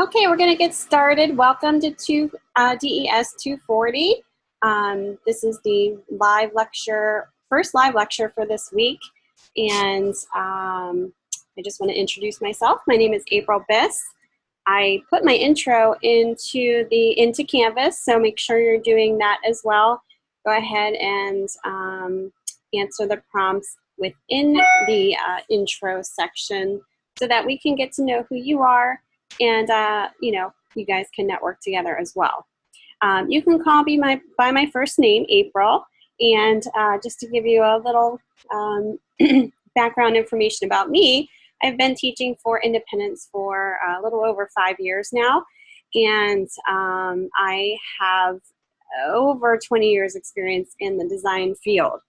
Okay, we're going to get started. Welcome to DES240. This is the live lecture, first live lecture for this week. And I just want to introduce myself. My name is April Biss. I put my intro into Canvas, so make sure you're doing that as well. Go ahead and answer the prompts within the intro section so that we can get to know who you are, and you guys can network together as well. You can call me by my first name, April, and just to give you a little background information about me, I've been teaching for independence for a little over 5 years now, and I have over 20 years experience in the design field.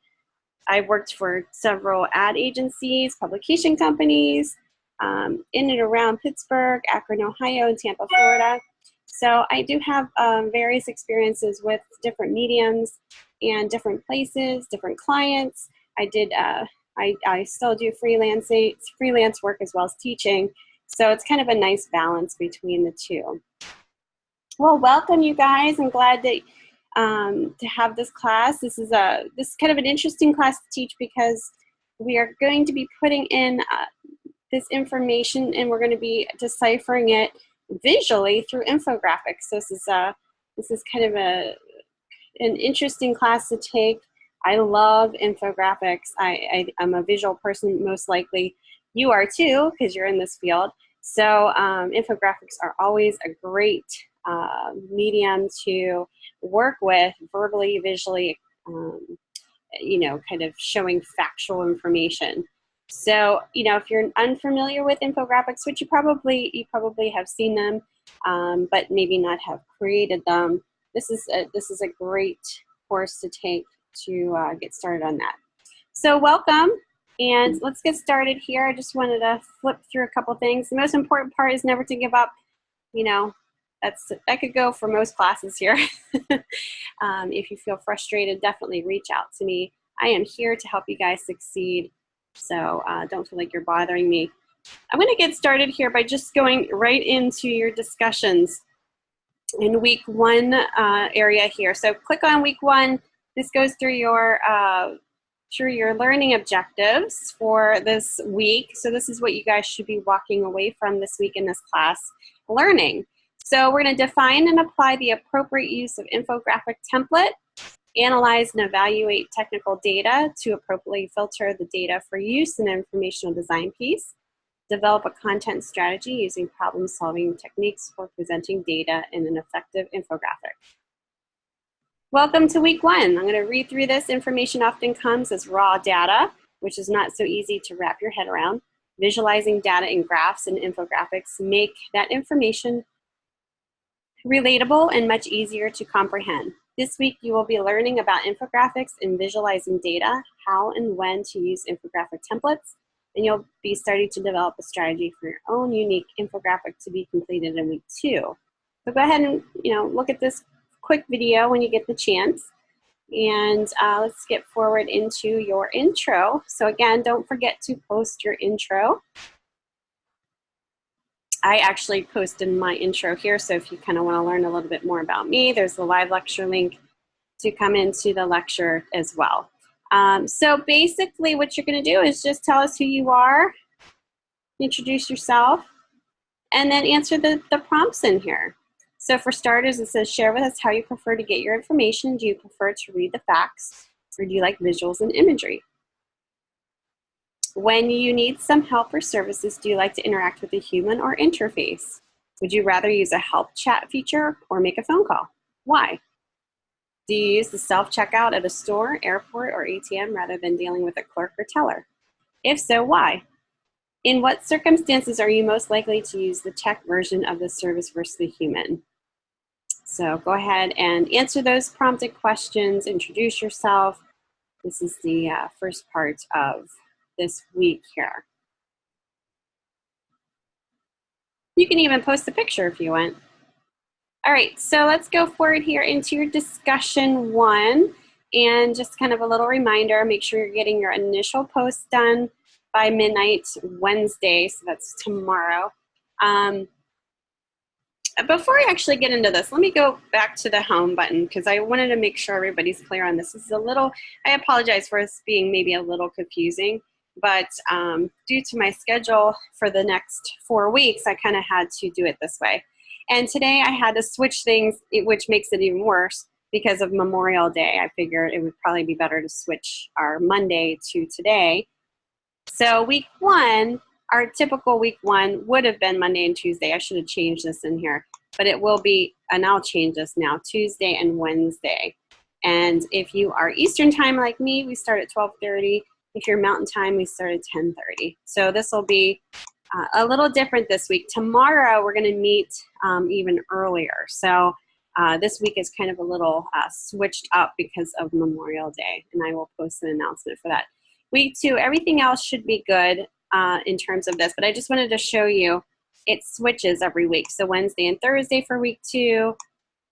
I've worked for several ad agencies, publication companies, in and around Pittsburgh, Akron, Ohio, and Tampa, Florida. So I do have various experiences with different mediums and different places, different clients. I still do freelance work as well as teaching. So it's kind of a nice balance between the two. Well, welcome you guys. I'm glad that to have this class. This is kind of an interesting class to teach because we are going to be putting in this information, and we're going to be deciphering it visually through infographics. So this is kind of an interesting class to take. I love infographics. I'm a visual person, most likely you are too, because you're in this field. So infographics are always a great medium to work with, verbally, visually, kind of showing factual information. So, if you're unfamiliar with infographics, which you probably have seen them, but maybe not have created them, this is a great course to take to get started on that. So welcome, and let's get started here. I just wanted to flip through a couple things. The most important part is never to give up. That could go for most classes here. If you feel frustrated, definitely reach out to me. I am here to help you guys succeed. So don't feel like you're bothering me. I'm going to get started here by just going right into your discussions in week one area here. So click on week one. This goes through your learning objectives for this week. So this is what you guys should be walking away from this week in this class learning. So we're going to define and apply the appropriate use of infographic template, analyze and evaluate technical data to appropriately filter the data for use in an informational design piece, develop a content strategy using problem-solving techniques for presenting data in an effective infographic. Welcome to week one. I'm going to read through this. Information often comes as raw data, which is not so easy to wrap your head around. Visualizing data in graphs and infographics make that information relatable and much easier to comprehend. This week, you will be learning about infographics and visualizing data, how and when to use infographic templates, and you'll be starting to develop a strategy for your own unique infographic to be completed in week two. So go ahead and look at this quick video when you get the chance, and let's get forward into your intro. So again, don't forget to post your intro. I actually posted my intro here, so if you kind of want to learn a little bit more about me, there's the live lecture link to come into the lecture as well. So basically what you're going to do is just tell us who you are, introduce yourself, and then answer the prompts in here. So for starters, it says, share with us how you prefer to get your information. Do you prefer to read the facts, or do you like visuals and imagery? When you need some help or services, do you like to interact with a human or interface? Would you rather use a help chat feature or make a phone call? Why? Do you use the self-checkout at a store, airport, or ATM rather than dealing with a clerk or teller? If so, why? In what circumstances are you most likely to use the tech version of the service versus the human? So go ahead and answer those prompted questions, introduce yourself. This is the first part of this week here. You can even post a picture if you want. All right, so let's go forward here into your discussion one, and just kind of a little reminder, make sure you're getting your initial post done by midnight Wednesday, so that's tomorrow. Before I actually get into this, let me go back to the home button because I wanted to make sure everybody's clear on this. This is a little, I apologize for this being maybe a little confusing, but due to my schedule for the next 4 weeks, I kind of had to do it this way. And today I had to switch things, which makes it even worse because of Memorial Day. I figured it would probably be better to switch our Monday to today. So week 1, our typical week 1 would have been Monday and Tuesday. I should have changed this in here, but it will be, and I'll change this now, Tuesday and Wednesday. And if you are Eastern time like me, we start at 12:30. If you're Mountain time, we start at 10:30. So this will be a little different this week. Tomorrow we're going to meet even earlier. So this week is kind of a little switched up because of Memorial Day, and I will post an announcement for that. Week 2, everything else should be good in terms of this, but I just wanted to show you it switches every week. So Wednesday and Thursday for week 2,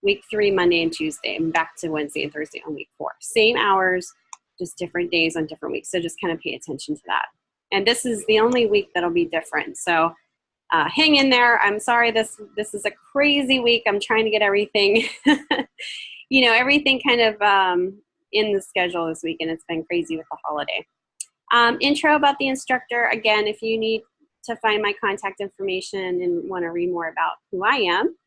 week 3, Monday and Tuesday, and back to Wednesday and Thursday on week 4. Same hours, just different days on different weeks. So just kind of pay attention to that. And this is the only week that'll be different. So hang in there. I'm sorry, this is a crazy week. I'm trying to get everything, you know, everything kind of in the schedule this week, and it's been crazy with the holiday. Intro about the instructor. Again, if you need to find my contact information and want to read more about who I am,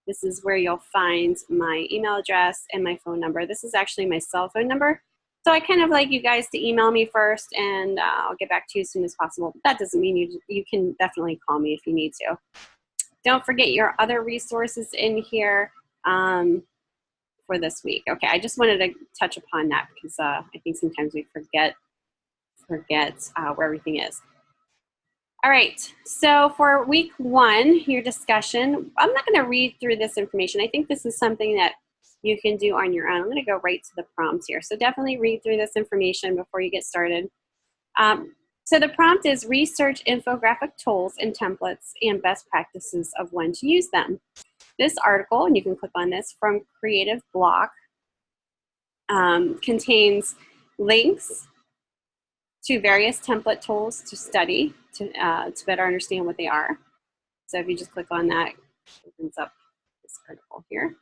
this is where you'll find my email address and my phone number. This is actually my cell phone number. So I kind of like you guys to email me first, and I'll get back to you as soon as possible. But that doesn't mean you can definitely call me if you need to. Don't forget your other resources in here for this week. Okay, I just wanted to touch upon that because I think sometimes we forget where everything is. All right, so for week 1, your discussion, I'm not going to read through this information. I think this is something that you can do on your own. I'm going to go right to the prompt here. So definitely read through this information before you get started. So the prompt is research infographic tools and templates and best practices of when to use them. This article, and you can click on this, from Creative Block, contains links to various template tools to study to better understand what they are. So if you just click on that, it opens up this article here.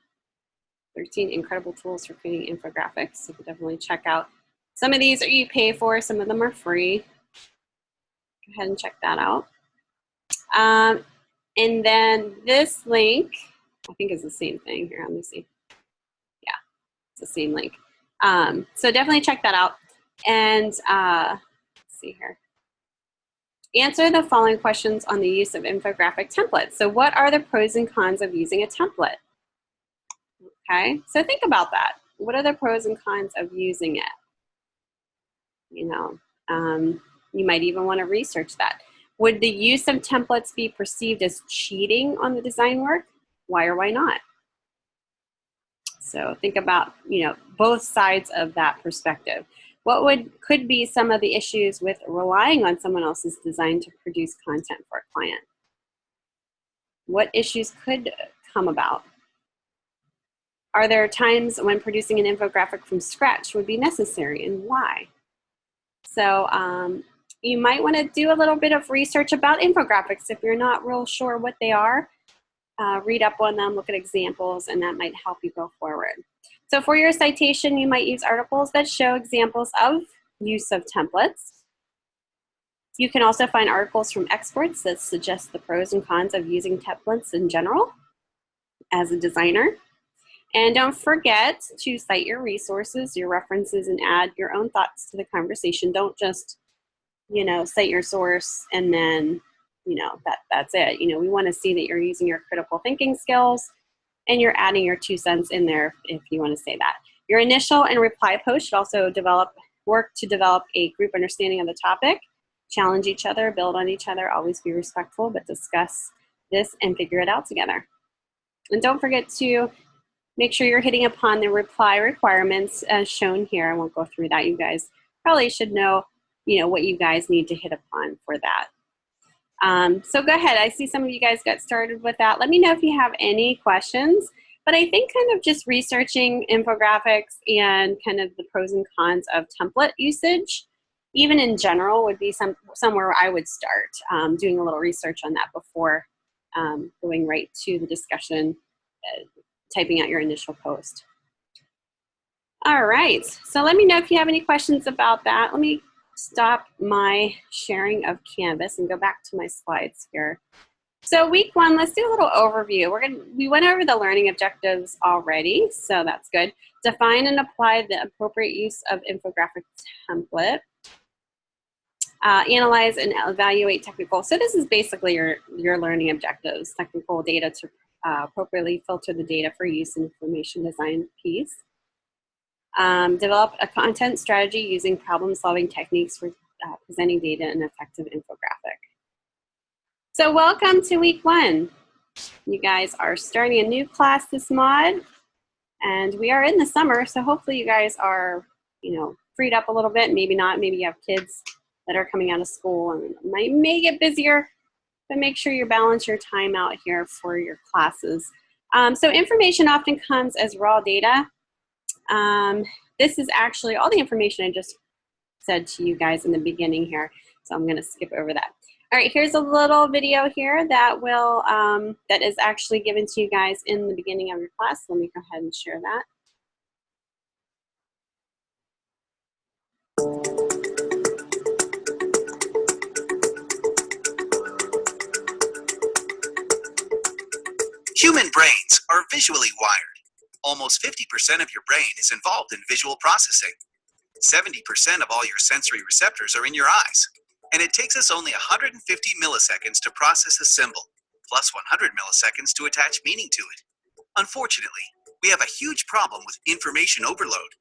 13 incredible tools for creating infographics. So you can definitely check out. Some of these you pay for, some of them are free. Go ahead and check that out. And then this link, I think is the same thing here. Let me see. Yeah, it's the same link. So definitely check that out. And let's see here. Answer the following questions on the use of infographic templates. So what are the pros and cons of using a template? Okay, so think about that. What are the pros and cons of using it? You know, you might even want to research that. Would the use of templates be perceived as cheating on the design work? Why or why not? So think about, you know, both sides of that perspective. What could be some of the issues with relying on someone else's design to produce content for a client? What issues could come about? Are there times when producing an infographic from scratch would be necessary, and why? So you might want to do a little bit of research about infographics if you're not real sure what they are. Read up on them, look at examples, and that might help you go forward. So for your citation, you might use articles that show examples of use of templates. You can also find articles from experts that suggest the pros and cons of using templates in general as a designer. And don't forget to cite your resources, your references, and add your own thoughts to the conversation. Don't just, you know, cite your source and then, you know, that's it. You know, we want to see that you're using your critical thinking skills and you're adding your 2 cents in there if you want to say that. Your initial and reply post should also work to develop a group understanding of the topic, challenge each other, build on each other, always be respectful, but discuss this and figure it out together. And don't forget to make sure you're hitting upon the reply requirements as shown here. I won't go through that. You guys probably should know, you know, what you guys need to hit upon for that. So go ahead. I see some of you guys got started with that. Let me know if you have any questions. But I think kind of just researching infographics and kind of the pros and cons of template usage, even in general, would be somewhere I would start doing a little research on that before going right to the discussion, typing out your initial post. All right, so let me know if you have any questions about that. Let me stop my sharing of Canvas and go back to my slides here. So week one, let's do a little overview. We went over the learning objectives already, so that's good. Define and apply the appropriate use of infographic template. Analyze and evaluate technical. So this is basically your learning objectives, technical data to appropriately filter the data for use in information design piece. Develop a content strategy using problem-solving techniques for presenting data in an effective infographic. So welcome to week one. You guys are starting a new class this mod, and we are in the summer, so hopefully you guys are, freed up a little bit. Maybe not. Maybe you have kids that are coming out of school and may get busier, but make sure you balance your time out here for your classes. So information often comes as raw data. This is actually all the information I just said to you guys in the beginning here, so I'm going to skip over that. All right, here's a little video here that will that is actually given to you guys in the beginning of your class. Let me go ahead and share that. Human brains are visually wired. Almost 50% of your brain is involved in visual processing. 70% of all your sensory receptors are in your eyes. And it takes us only 150 milliseconds to process a symbol, plus 100 milliseconds to attach meaning to it. Unfortunately, we have a huge problem with information overload.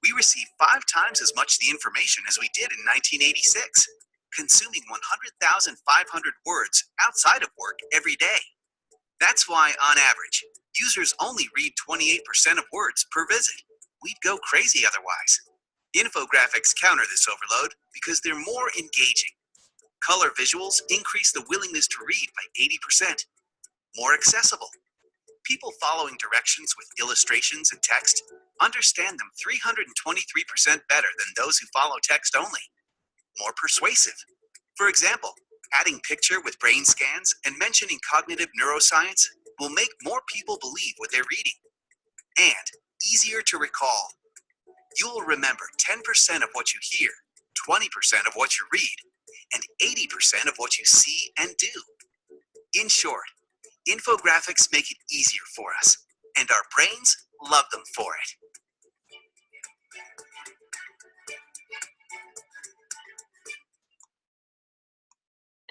We receive 5 times as much the information as we did in 1986, consuming 100,500 words outside of work every day. That's why, on average, users only read 28% of words per visit. We'd go crazy otherwise. Infographics counter this overload because they're more engaging. Color visuals increase the willingness to read by 80%. More accessible. People following directions with illustrations and text understand them 323% better than those who follow text only. More persuasive. For example, adding picture with brain scans and mentioning cognitive neuroscience will make more people believe what they're reading. And easier to recall. You'll remember 10% of what you hear, 20% of what you read, and 80% of what you see and do. In short, infographics make it easier for us, and our brains love them for it.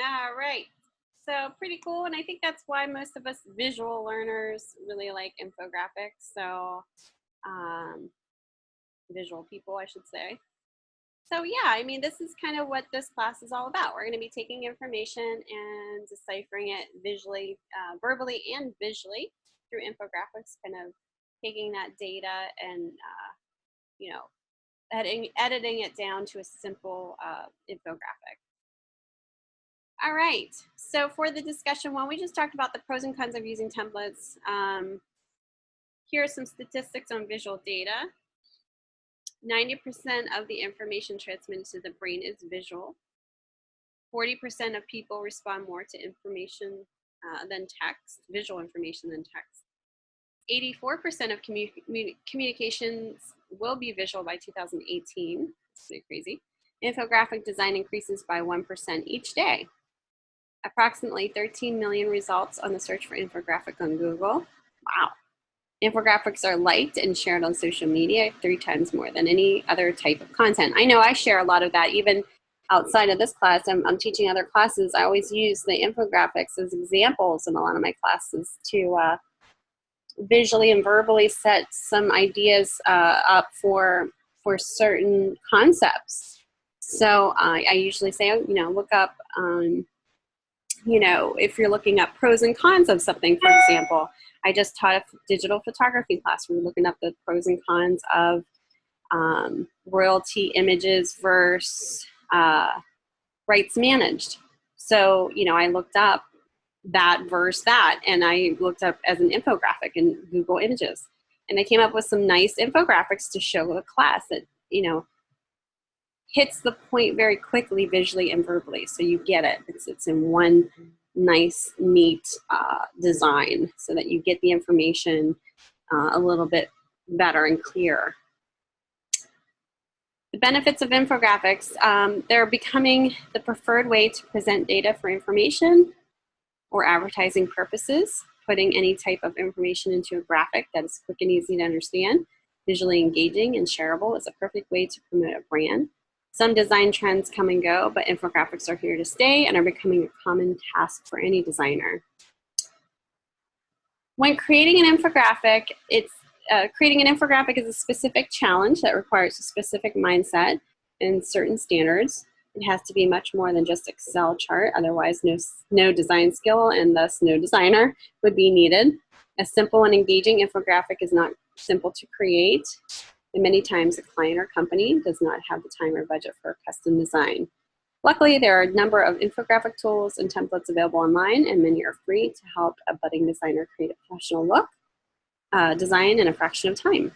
All right, so pretty cool, and I think that's why most of us visual learners really like infographics. So visual people, I should say. So yeah, I mean, this is kind of what this class is all about. We're going to be taking information and deciphering it visually, verbally and visually through infographics, kind of taking that data and, editing it down to a simple infographic. All right, so for the discussion one, we just talked about the pros and cons of using templates. Here are some statistics on visual data. 90% of the information transmitted to the brain is visual. 40% of people respond more to information than text, visual information than text. 84% of communications will be visual by 2018. That's pretty crazy. Infographic design increases by 1% each day. Approximately 13 million results on the search for infographic on Google. Wow. Infographics are liked and shared on social media 3 times more than any other type of content. I know I share a lot of that even outside of this class. I'm teaching other classes. I always use the infographics as examples in a lot of my classes to visually and verbally set some ideas up for certain concepts. So I usually say, look up, if you're looking up pros and cons of something, for example. I just taught a digital photography class. We were looking up the pros and cons of royalty images versus rights managed. So, I looked up that versus that, and I looked up as an infographic in Google Images. And I came up with some nice infographics to show the class that, hits the point very quickly visually and verbally. So you get it. It's in one nice, neat design so that you get the information a little bit better and clearer. The benefits of infographics, they're becoming the preferred way to present data for information or advertising purposes. Putting any type of information into a graphic that is quick and easy to understand, visually engaging and shareable is a perfect way to promote a brand. Some design trends come and go, but infographics are here to stay and are becoming a common task for any designer. When creating an infographic, creating an infographic is a specific challenge that requires a specific mindset and certain standards. It has to be much more than just Excel chart, otherwise no design skill and thus no designer would be needed. A simple and engaging infographic is not simple to create, and many times a client or company does not have the time or budget for a custom design. Luckily, there are a number of infographic tools and templates available online, and many are free to help a budding designer create a professional look, design in a fraction of time.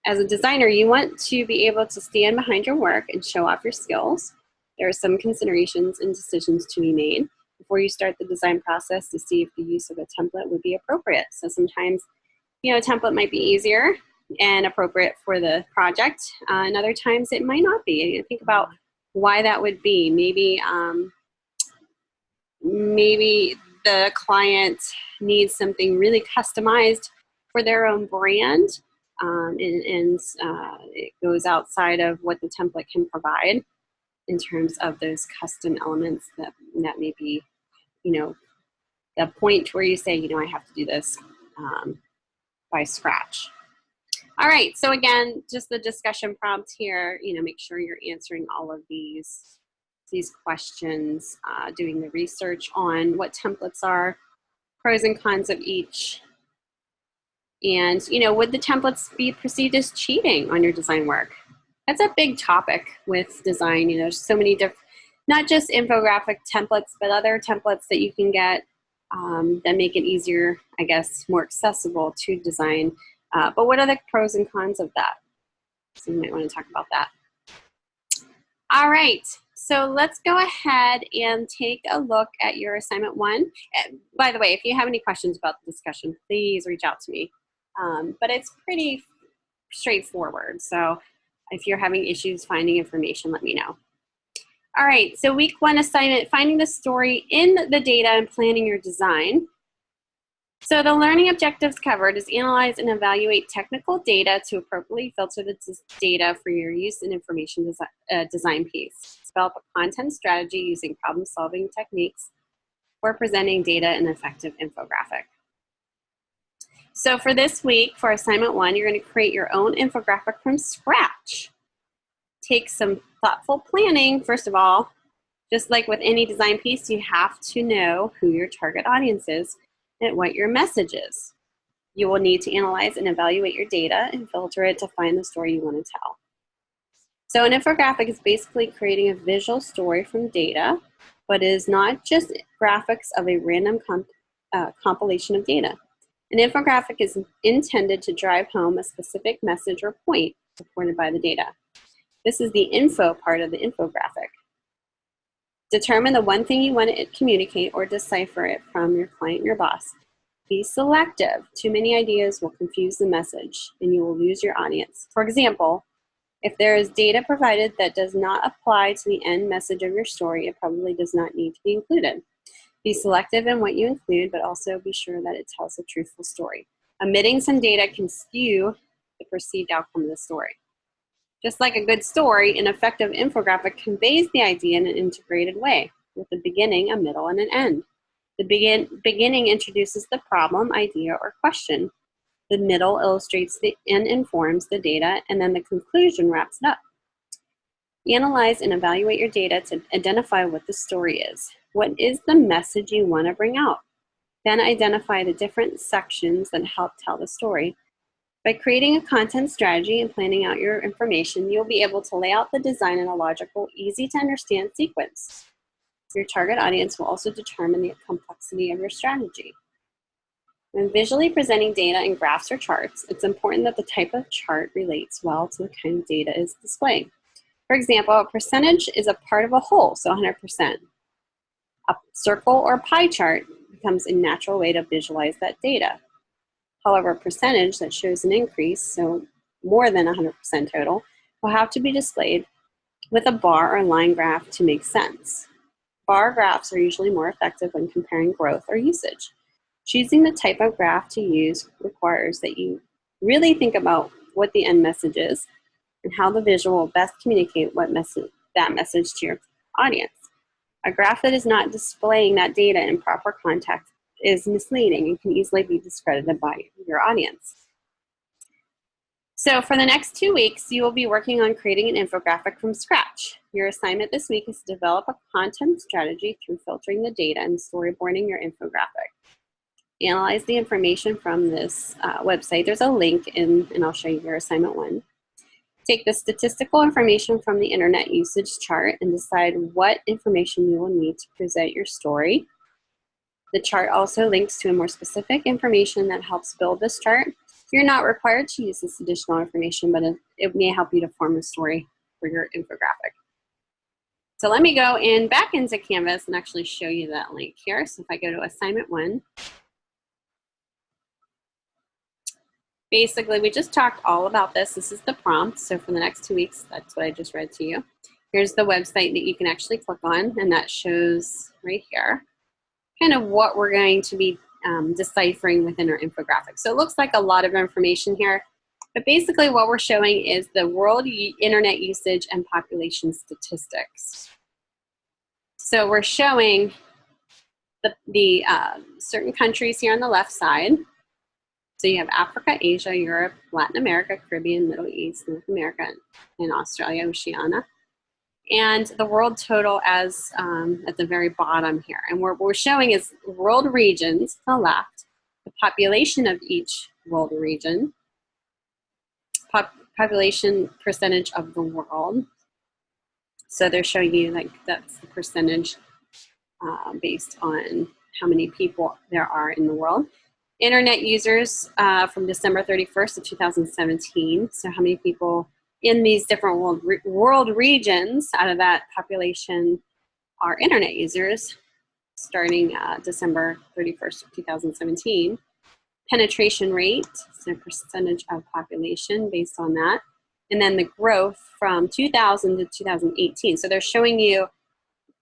As a designer, you want to be able to stand behind your work and show off your skills. There are some considerations and decisions to be made before you start the design process to see if the use of a template would be appropriate. So sometimes, a template might be easier and appropriate for the project, and other times it might not be. Think about why that would be. Maybe the client needs something really customized for their own brand, and it goes outside of what the template can provide in terms of those custom elements that may be, the point where you say, I have to do this by scratch. All right, so again, just the discussion prompt here, make sure you're answering all of these questions, doing the research on what templates are, pros and cons of each, and, would the templates be perceived as cheating on your design work? That's a big topic with design. There's so many different, not just infographic templates, but other templates that you can get that make it easier, I guess, more accessible to design. But what are the pros and cons of that? So you might want to talk about that. All right, so let's go ahead and take a look at your assignment 1. By the way, if you have any questions about the discussion, please reach out to me. But it's pretty straightforward. So if you're having issues finding information, let me know. All right, so week 1 assignment, finding the story in the data and planning your design. So the learning objectives covered is analyze and evaluate technical data to appropriately filter the data for your use in information design piece. Develop a content strategy using problem-solving techniques for presenting data in an effective infographic. So for this week, for assignment 1, you're going to create your own infographic from scratch. Take some thoughtful planning. First of all, just like with any design piece, you have to know who your target audience is and what your message is. You will need to analyze and evaluate your data and filter it to find the story you want to tell. So an infographic is basically creating a visual story from data, but it is not just graphics of a random compilation of data. An infographic is intended to drive home a specific message or point supported by the data. This is the info part of the infographic. Determine the one thing you want to communicate or decipher it from your client and your boss. Be selective. Too many ideas will confuse the message and you will lose your audience. For example, if there is data provided that does not apply to the end message of your story, it probably does not need to be included. Be selective in what you include, but also be sure that it tells a truthful story. Omitting some data can skew the perceived outcome of the story. Just like a good story, an effective infographic conveys the idea in an integrated way, with a beginning, a middle, and an end. The beginning introduces the problem, idea, or question. The middle illustrates and informs the data, and then the conclusion wraps it up. Analyze and evaluate your data to identify what the story is. What is the message you want to bring out? Then identify the different sections that help tell the story. By creating a content strategy and planning out your information, you'll be able to lay out the design in a logical, easy-to-understand sequence. Your target audience will also determine the complexity of your strategy. When visually presenting data in graphs or charts, it's important that the type of chart relates well to the kind of data is displayed. For example, a percentage is a part of a whole, so 100%. A circle or pie chart becomes a natural way to visualize that data. However, a percentage that shows an increase, so more than 100% total, will have to be displayed with a bar or line graph to make sense. Bar graphs are usually more effective when comparing growth or usage. Choosing the type of graph to use requires that you really think about what the end message is and how the visual will best communicate that message to your audience. A graph that is not displaying that data in proper context is misleading and can easily be discredited by your audience. So for the next 2 weeks, you will be working on creating an infographic from scratch. Your assignment this week is to develop a content strategy through filtering the data and storyboarding your infographic. Analyze the information from this website. There's a link and I'll show you your assignment 1. Take the statistical information from the internet usage chart and decide what information you will need to present your story. The chart also links to more specific information that helps build this chart. You're not required to use this additional information, but it may help you to form a story for your infographic. So let me go back into Canvas and actually show you that link here. So if I go to assignment 1, basically, we just talked all about this. This is the prompt. So for the next 2 weeks, that's what I just read to you. Here's the website that you can actually click on, and that shows right here kind of what we're going to be deciphering within our infographic. So it looks like a lot of information here, but basically what we're showing is the world internet usage and population statistics. So we're showing the certain countries here on the left side. So you have Africa, Asia, Europe, Latin America, Caribbean, Middle East, North America, and Australia, Oceania. And the world total as at the very bottom here. And what we're showing is world regions on the left, the population of each world region, population percentage of the world. So they're showing you like that's the percentage based on how many people there are in the world. Internet users from December 31st of 2017. So how many people in these different world regions out of that population are internet users starting December 31st of 2017. Penetration rate, so percentage of population based on that. And then the growth from 2000 to 2018. So they're showing you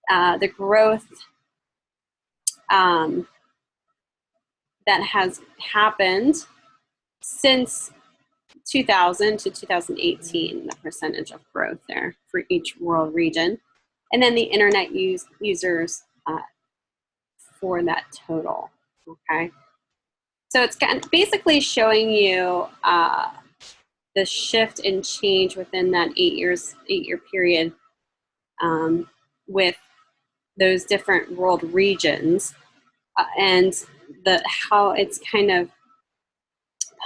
the growth that has happened since 2000 to 2018, the percentage of growth there for each world region. And then the internet users for that total, okay? So it's basically showing you the shift and change within that 8-year period with those different world regions and how it's kind of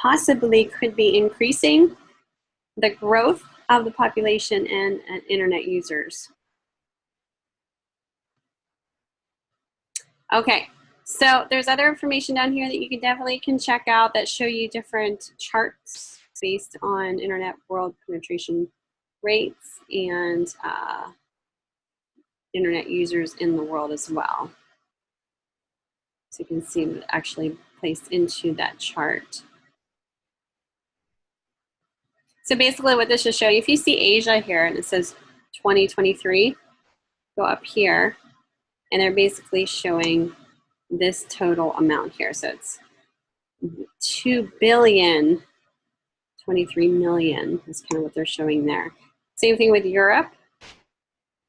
possibly could be increasing the growth of the population and internet users. Okay, so there's other information down here that you definitely can check out that show you different charts based on internet world penetration rates and internet users in the world as well. So you can see it actually placed into that chart. So basically what this should show you, if you see Asia here and it says 2023, go up here and they're basically showing this total amount here. So it's 2 billion, 23 million is kind of what they're showing there. Same thing with Europe.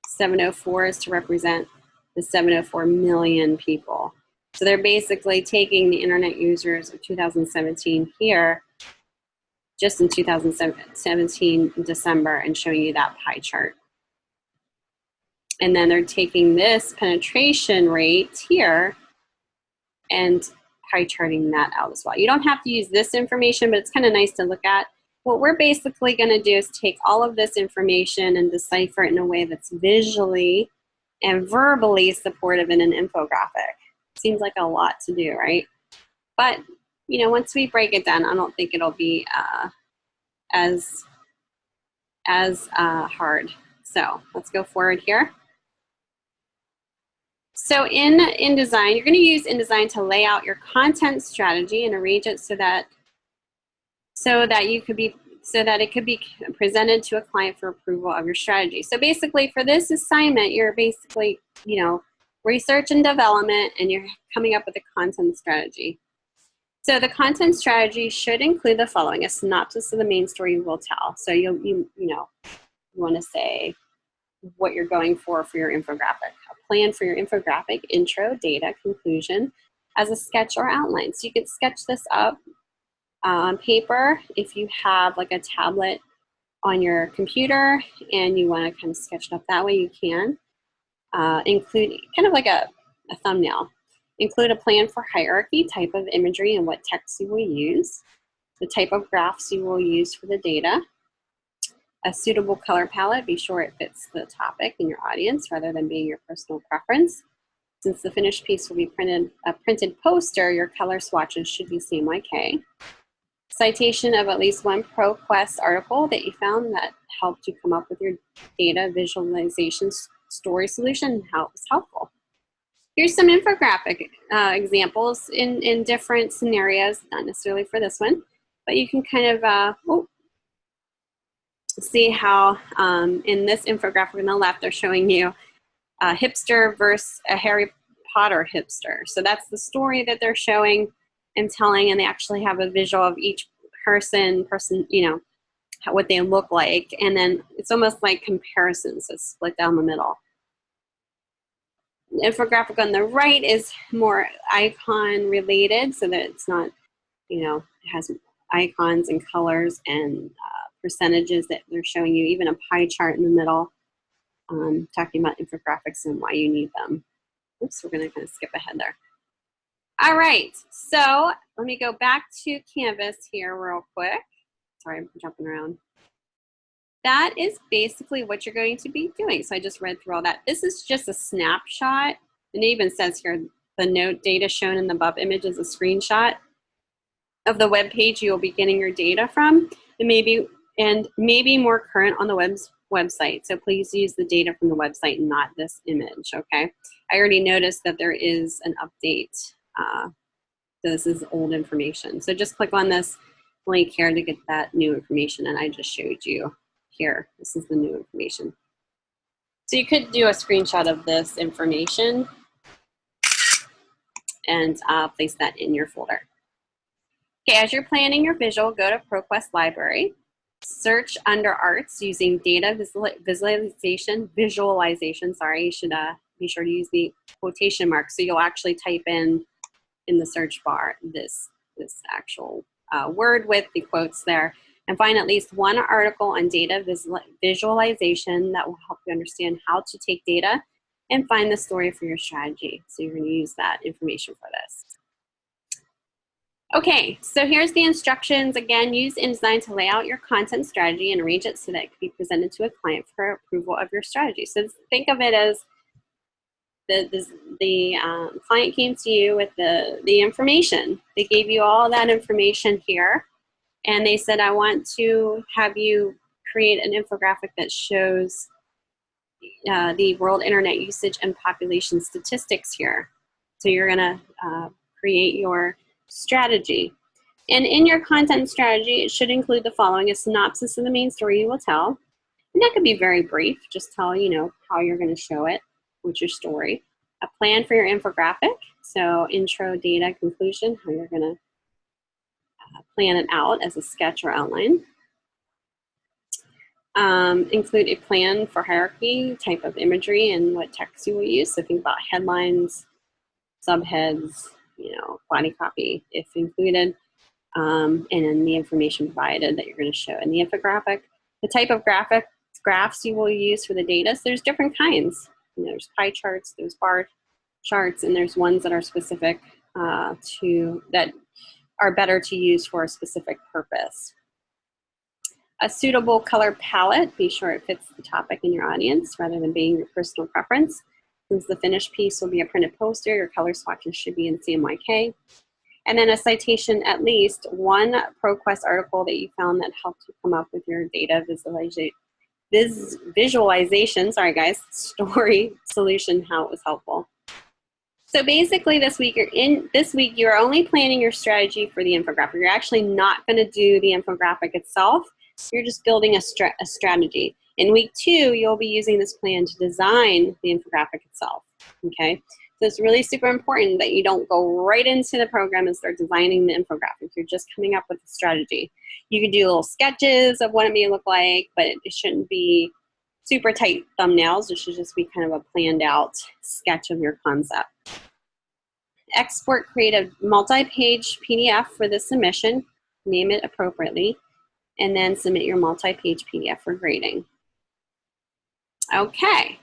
704 is to represent the 704 million people. So they're basically taking the internet users of 2017 here, just in 2017 December, and showing you that pie chart. And then they're taking this penetration rate here and pie charting that out as well. You don't have to use this information, but it's kind of nice to look at. What we're basically going to do is take all of this information and decipher it in a way that's visually and verbally supportive in an infographic. Seems like a lot to do, right? But, you know, once we break it down, I don't think it'll be as hard. So let's go forward here. So in InDesign, you're going to use InDesign to lay out your content strategy and arrange it so that it could be presented to a client for approval of your strategy. So basically, for this assignment, you're basically, research and development, and you're coming up with a content strategy. So the content strategy should include the following: a synopsis of the main story you will tell. So you want to say what you're going for your infographic, a plan for your infographic, intro, data, conclusion, as a sketch or outline. So you could sketch this up on paper. If you have like a tablet on your computer and you want to kind of sketch it up that way, you can. Include kind of like a thumbnail. Include a plan for hierarchy, type of imagery, and what text you will use, the type of graphs you will use for the data, a suitable color palette. Be sure it fits the topic and your audience rather than being your personal preference. Since the finished piece will be a printed poster, your color swatches should be CMYK. Citation of at least one ProQuest article that you found that helped you come up with your data visualization story solution and how it was helpful. Here's some infographic examples in different scenarios, not necessarily for this one, but you can kind of see how in this infographic on the left, they're showing you a hipster versus a Harry Potter hipster. So that's the story that they're showing and telling, and they actually have a visual of each person, what they look like, and then it's almost like comparisons. It's split down the middle. The infographic on the right is more icon related, so that it's not, it has icons and colors and percentages that they're showing you, even a pie chart in the middle, talking about infographics and why you need them. Oops, we're going to kind of skip ahead there. All right, so let me go back to Canvas here real quick. Sorry, I'm jumping around. That is basically what you're going to be doing. So I just read through all that. This is just a snapshot. And it even says here, the note data shown in the above image is a screenshot of the web page you will be getting your data from, and maybe more current on the website. So please use the data from the website, not this image, okay? I already noticed that there is an update. This is old information. So just click on this link here to get that new information, and I just showed you here. This is the new information. So you could do a screenshot of this information and place that in your folder. Okay, as you're planning your visual, go to ProQuest Library. Search under Arts using data visualization, you should be sure to use the quotation marks. So you'll actually type in the search bar this actual word with the quotes there, and find at least one article on data visualization that will help you understand how to take data and find the story for your strategy. So you're going to use that information for this. Okay, so here's the instructions. Again, use InDesign to lay out your content strategy and arrange it so that it can be presented to a client for approval of your strategy. So think of it as the client came to you with the information. They gave you all that information here, and they said, I want to have you create an infographic that shows the world internet usage and population statistics here. So you're going to create your strategy. And in your content strategy, it should include the following: a synopsis of the main story you will tell. And that could be very brief. Just tell, how you're going to show it. What's your story? A plan for your infographic. So intro, data, conclusion, how you're going to plan it out as a sketch or outline. Include a plan for hierarchy, type of imagery, and what text you will use. So think about headlines, subheads, body copy if included, and then the information provided that you're going to show in the infographic. The type of graphs you will use for the data. So there's different kinds. There's pie charts, there's bar charts, and there's ones that are specific that are better to use for a specific purpose. A suitable color palette. Be sure it fits the topic and your audience rather than being your personal preference. Since the finished piece will be a printed poster, your color swatches should be in CMYK. And then a citation, at least one ProQuest article that you found that helped you come up with your data visualization, sorry guys, story solution, how it was helpful. So basically this week you're only planning your strategy for the infographic. You're actually not going to do the infographic itself. You're just building a strategy. In week 2, you'll be using this plan to design the infographic itself. Okay? So it's really super important that you don't go right into the program and start designing the infographic. You're just coming up with a strategy. You can do little sketches of what it may look like, but it shouldn't be super tight thumbnails. It should just be kind of a planned out sketch of your concept. Create a multi-page PDF for the submission, name it appropriately, and then submit your multi-page PDF for grading. Okay,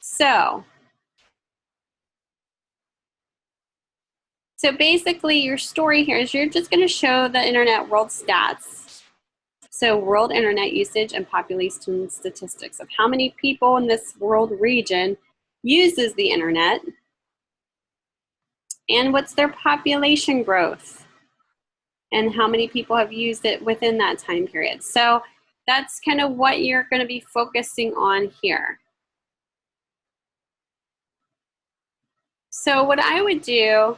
so basically your story here is you're just going to show the internet world stats. So world internet usage and population statistics of how many people in this world region uses the internet and what's their population growth and how many people have used it within that time period. So that's kind of what you're going to be focusing on here. So what I would do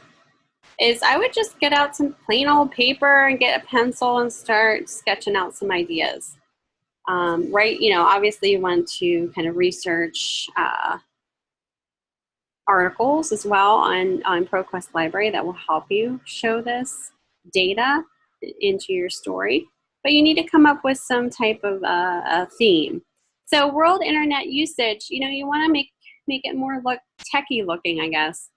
is I would just get out some plain old paper and get a pencil and start sketching out some ideas. Right, you know, obviously you want to kind of research articles as well on ProQuest Library that will help you show this data into your story. But you need to come up with some type of a theme. So world internet usage, you know, you want to make it more look techie looking, I guess.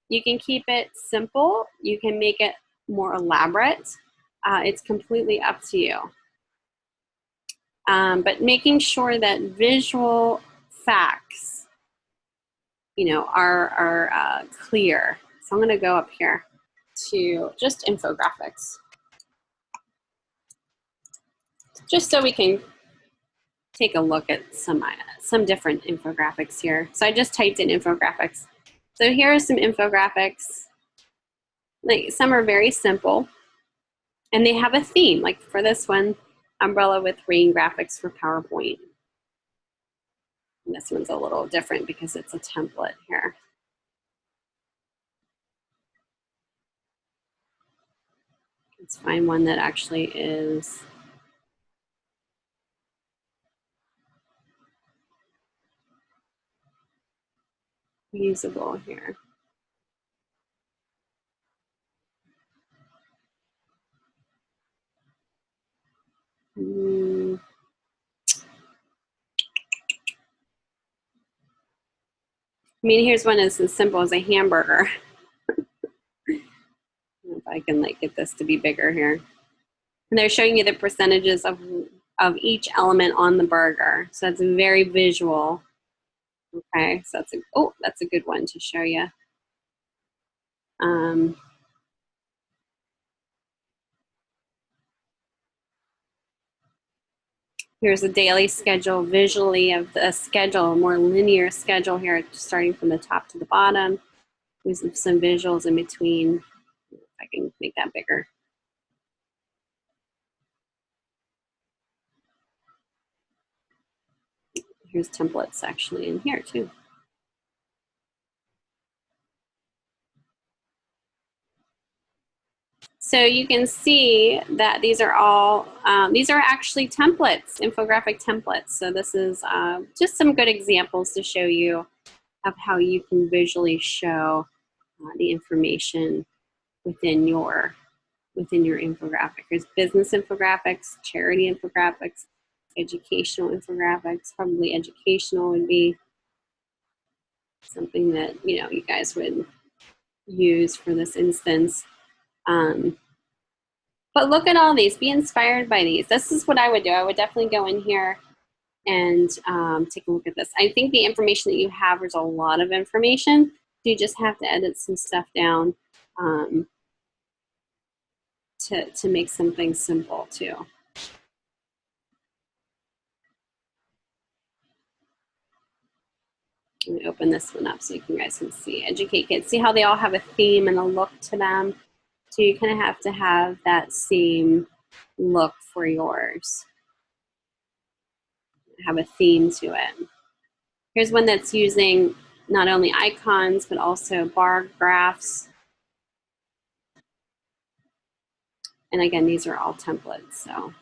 You can keep it simple. You can make it more elaborate. It's completely up to you. But making sure that visual facts, you know, are clear. So I'm going to go up here to just infographics, just so we can take a look at some different infographics here. So I just typed in infographics. So here are some infographics. Like, some are very simple, and they have a theme. Like for this one, umbrella with rain graphics for PowerPoint. And this one's a little different because it's a template here. Let's find one that actually is usable here. I mean, here's one as simple as a hamburger. If I can like get this to be bigger here. And they're showing you the percentages of each element on the burger. So that's very visual. Okay, so that's a good one to show you. Here's a daily schedule visually of the schedule, a more linear schedule here, starting from the top to the bottom. With some visuals in between. If I can make that bigger. Here's templates actually in here too. So you can see that these are all, these are actually templates, infographic templates. So this is just some good examples to show you of how you can visually show the information within your infographic. There's business infographics, charity infographics, educational infographics. Probably educational would be something that, you know, you guys would use for this instance. But look at all these, be inspired by these. This is what I would do. I would definitely go in here and take a look at this. I think the information that you have, there's a lot of information. So you just have to edit some stuff down to make something simple too. Let me open this one up so you guys can see. Educate kids. See how they all have a theme and a look to them? So you kind of have to have that same look for yours. Have a theme to it. Here's one that's using not only icons, but also bar graphs. And again, these are all templates, so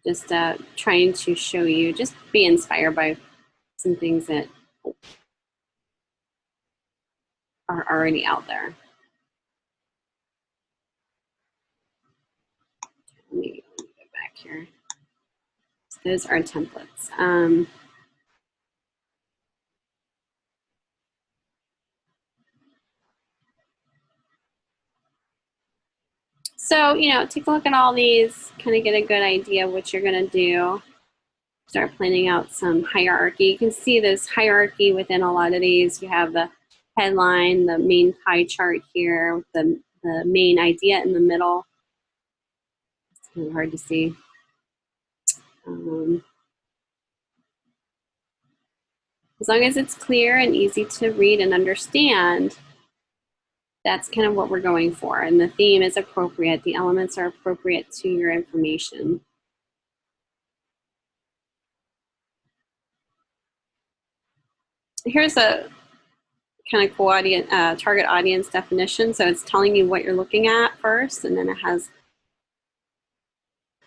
just trying to show you, just be inspired by some things that are already out there. Let me go back here. So those are templates. So, you know, take a look at all these, kind of get a good idea of what you're going to do. Start planning out some hierarchy. You can see this hierarchy within a lot of these. You have the headline, the main pie chart here, with the main idea in the middle. It's kind of hard to see. As long as it's clear and easy to read and understand, that's kind of what we're going for. And the theme is appropriate. The elements are appropriate to your information. Here's a kind of cool audience, target audience definition. So it's telling you what you're looking at first, and then it has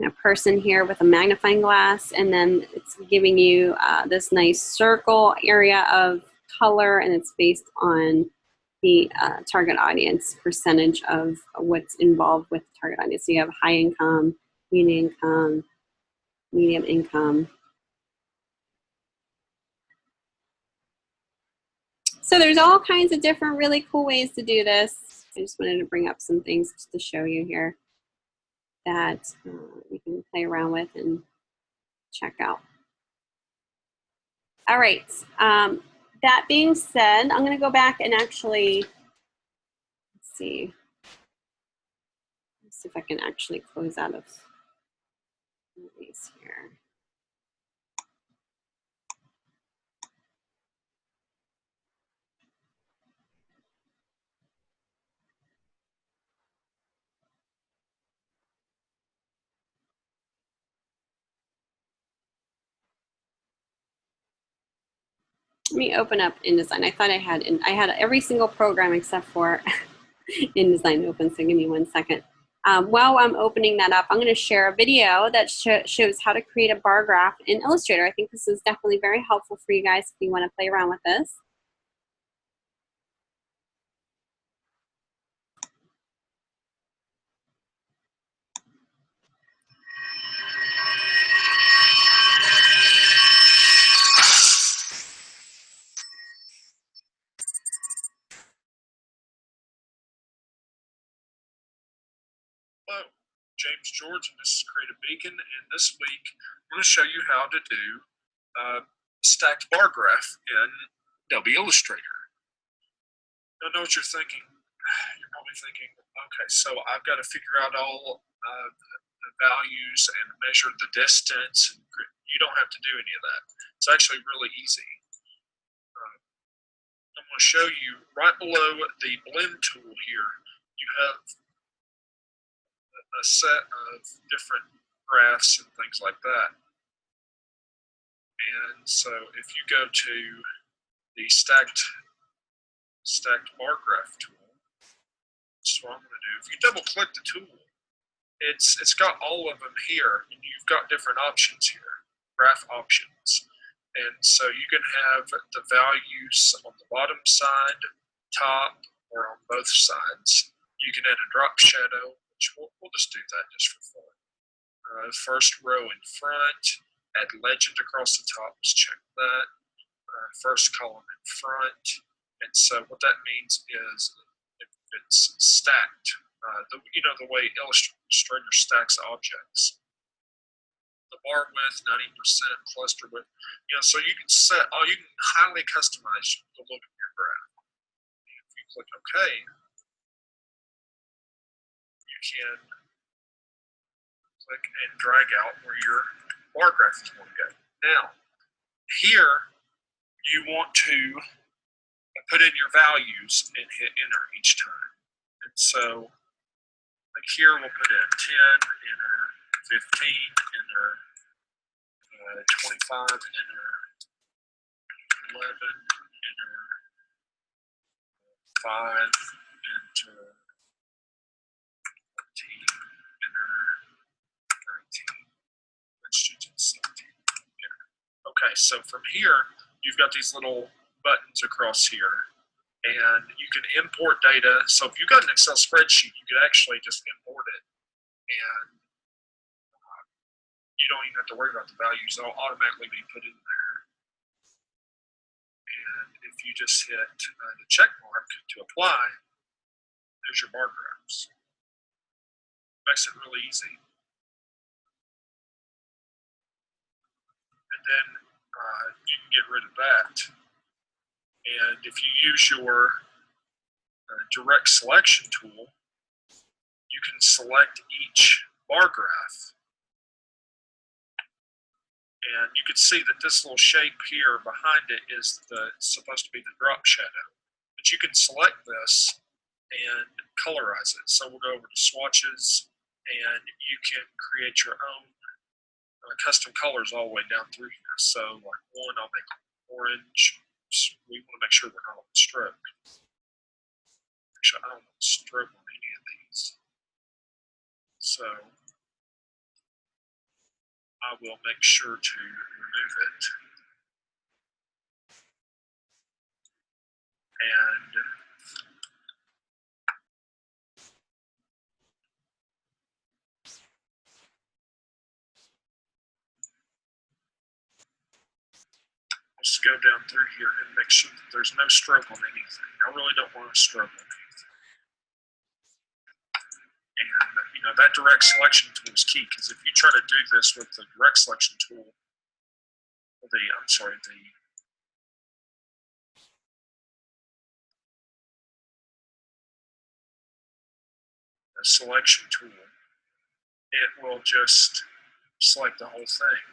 a person here with a magnifying glass, and then it's giving you this nice circle area of color, and it's based on the target audience percentage of what's involved with the target audience. So you have high income, medium income. So there's all kinds of different really cool ways to do this. I just wanted to bring up some things just to show you here that you can play around with and check out. All right, that being said, I'm gonna go back and actually, let's see if I can actually close out of these here. Let me open up InDesign. I thought I had every single program except for InDesign open, so give me 1 second. While I'm opening that up, I'm going to share a video that shows how to create a bar graph in Illustrator. I think this is definitely very helpful for you guys if you want to play around with this. Hello, James George, and this is Creative Beacon, and this week I'm going to show you how to do stacked bar graph in W Illustrator. I know what you're thinking. You're probably thinking, okay, so I've got to figure out all the values and measure the distance. You don't have to do any of that. It's actually really easy. I'm going to show you right below the blend tool here, you have a set of different graphs and things like that. And so if you go to the stacked bar graph tool, that's what I'm going to do. If you double click the tool, it's got all of them here, and you've got different options here, graph options. And so you can have the values on the bottom side, top, or on both sides. You can add a drop shadow, which we'll just do that just for fun. First row in front, add legend across the top, let's check that. First column in front, and so what that means is if it's stacked, you know the way Illustrator stacks objects. The bar width, 90%, cluster width, you know, so you can you can highly customize the look of your graph. If you click OK, you can click and drag out where your bar graph is going to go. Now, here you want to put in your values and hit enter each time. And so, like here, we'll put in 10, enter, 15, enter, 25, enter, 11, enter 5, enter 14, enter 19. Let's choose 17. Enter. Okay, so from here, you've got these little buttons across here, and you can import data. So if you've got an Excel spreadsheet, you could actually just import it, and you don't even have to worry about the values. They'll automatically be put in there. And if you just hit the check mark to apply, there's your bar graphs. Makes it really easy. And then you can get rid of that. And if you use your direct selection tool, you can select each bar graph. And you can see that this little shape here behind it is supposed to be the drop shadow. But you can select this and colorize it. So we'll go over to swatches, and you can create your own custom colors all the way down through here. So like one, I'll make orange. We want to make sure they're not on the stroke. Actually, I don't want to stroke on any of these. So I will make sure to remove it. And just go down through here and make sure that there's no stroke on anything. I really don't want a stroke on anything. And you know, that direct selection tool is key, because if you try to do this with the direct selection tool, the selection tool, it will just select the whole thing.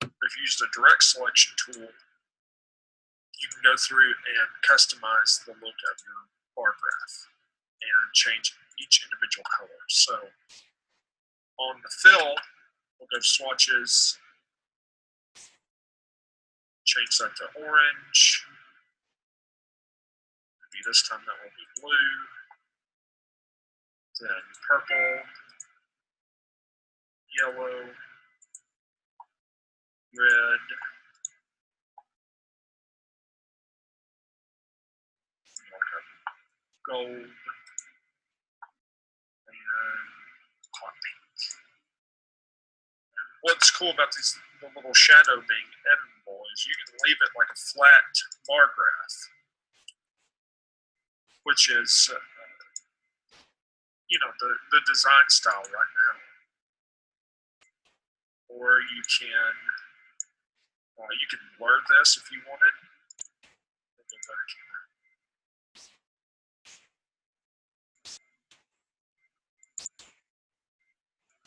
If you use the direct selection tool, you can go through and customize the look of your bar graph and change each individual color. So on the fill, we'll go to swatches, change that to orange. Maybe this time that will be blue. Then purple, yellow, red, gold, and hot pink. What's cool about the little shadow being editable is you can leave it like a flat bar graph, which is you know, the design style right now. Or you can blur this if you wanted. Go back here.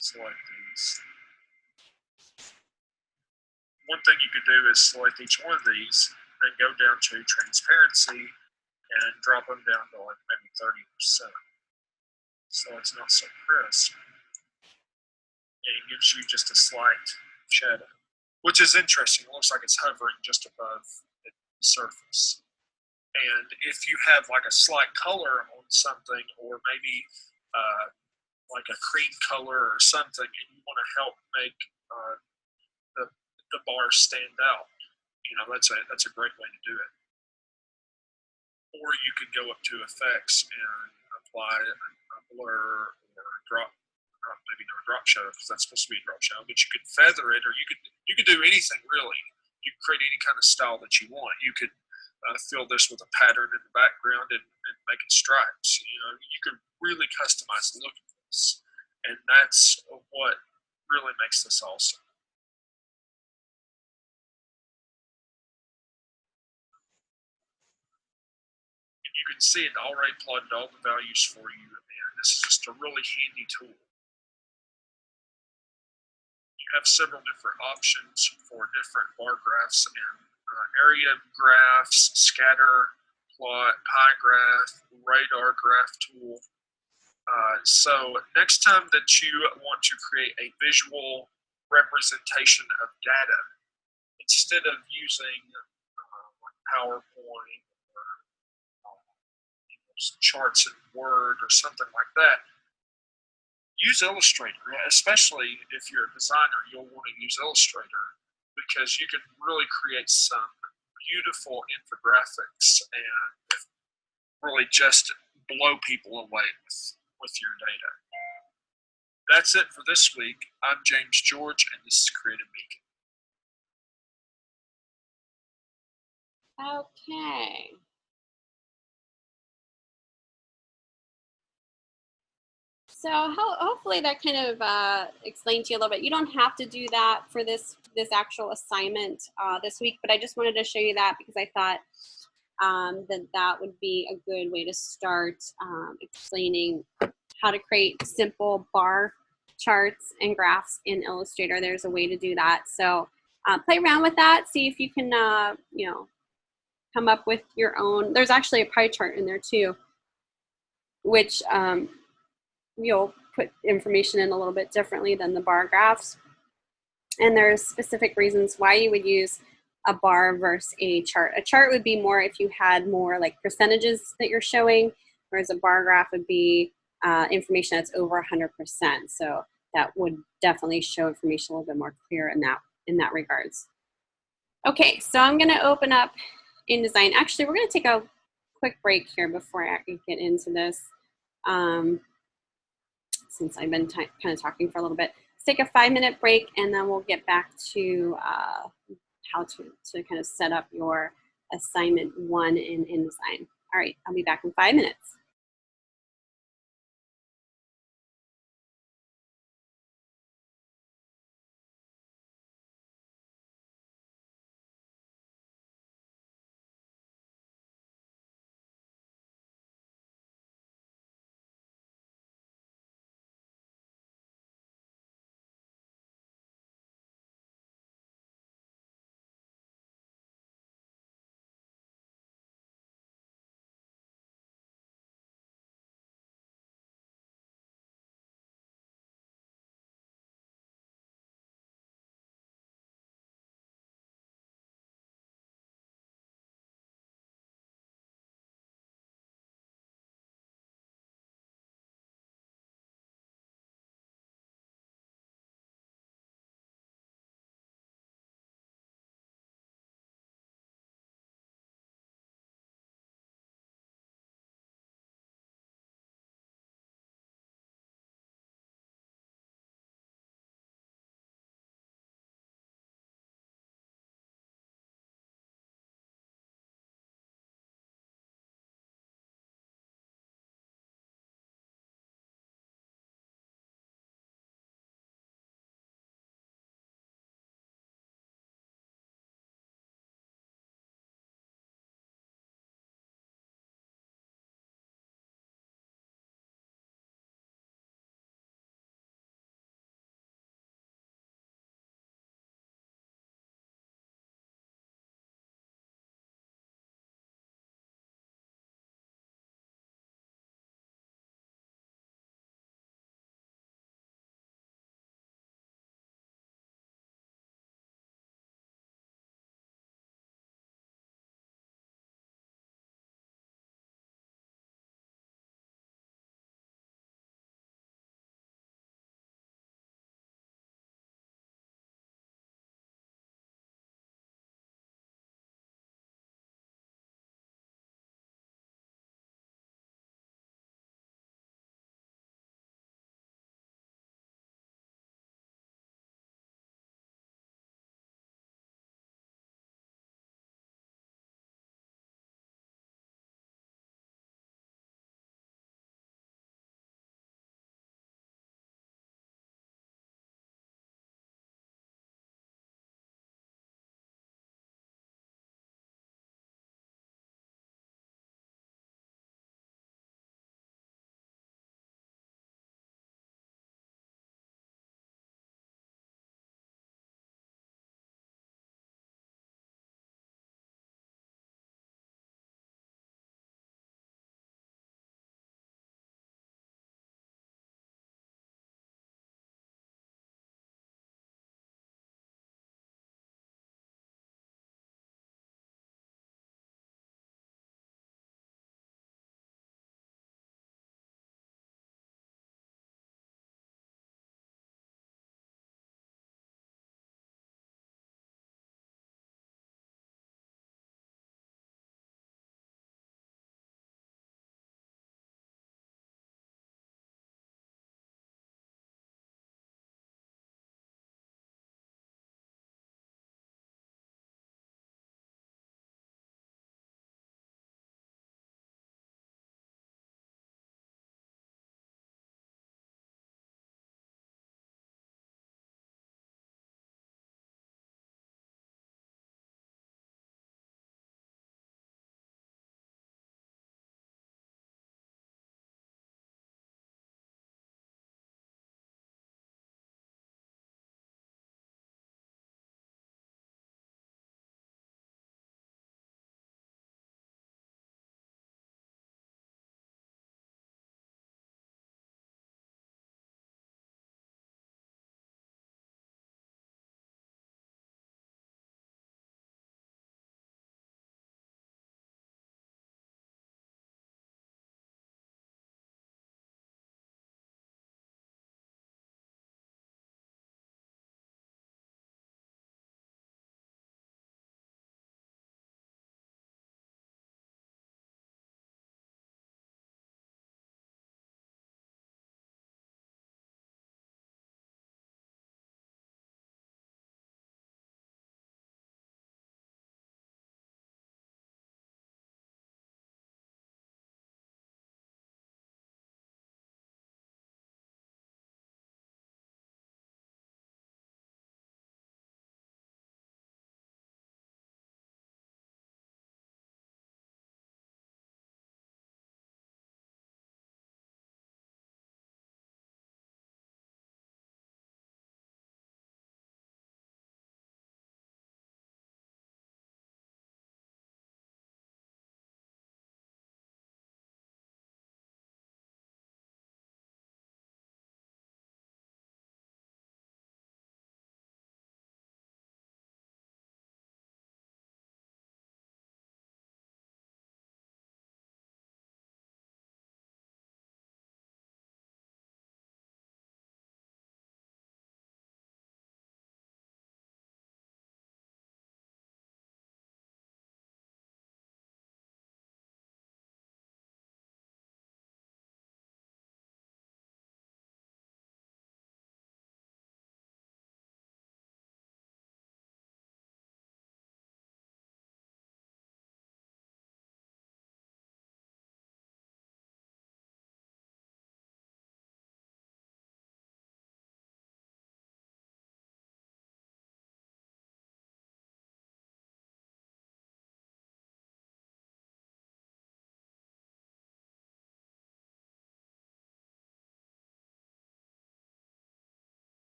Select these. One thing you could do is select each one of these and go down to transparency and drop them down to like maybe 30%. So it's not so crisp. And it gives you just a slight shadow, which is interesting. It looks like it's hovering just above the surface. And if you have like a slight color on something, or maybe like a cream color or something, and you want to help make the bars stand out, you know, that's a great way to do it. Or you could go up to effects and apply a blur or drop. Maybe not a drop shadow, because that's supposed to be a drop shadow, but you could feather it, or you could do anything really. You can create any kind of style that you want. You could fill this with a pattern in the background and make it stripes. You know, you could really customize the look of this, and that's what really makes this awesome. And you can see it already plotted all the values for you, and this is just a really handy tool. Have several different options for different bar graphs, and area graphs, scatter plot, pie graph, radar graph tool. So next time that you want to create a visual representation of data, instead of using PowerPoint or charts in Word or something like that, use Illustrator. Especially if you're a designer, you'll want to use Illustrator because you can really create some beautiful infographics and really just blow people away with your data. That's it for this week. I'm James George, and this is Creative Beacon. Okay. So hopefully that kind of explained to you a little bit. You don't have to do that for this actual assignment this week, but I just wanted to show you that because I thought that would be a good way to start explaining how to create simple bar charts and graphs in Illustrator. There's a way to do that. So play around with that. See if you can, come up with your own. There's actually a pie chart in there too, which you'll put information in a little bit differently than the bar graphs. And there's specific reasons why you would use a bar versus a chart. A chart would be more if you had more like percentages that you're showing, whereas a bar graph would be information that's over 100%. So that would definitely show information a little bit more clear in that regards. Okay, so I'm going to open up InDesign. Actually, we're going to take a quick break here before I get into this, since I've been kind of talking for a little bit. Let's take a 5-minute break, and then we'll get back to how to kind of set up your assignment 1 in InDesign. All right, I'll be back in 5 minutes.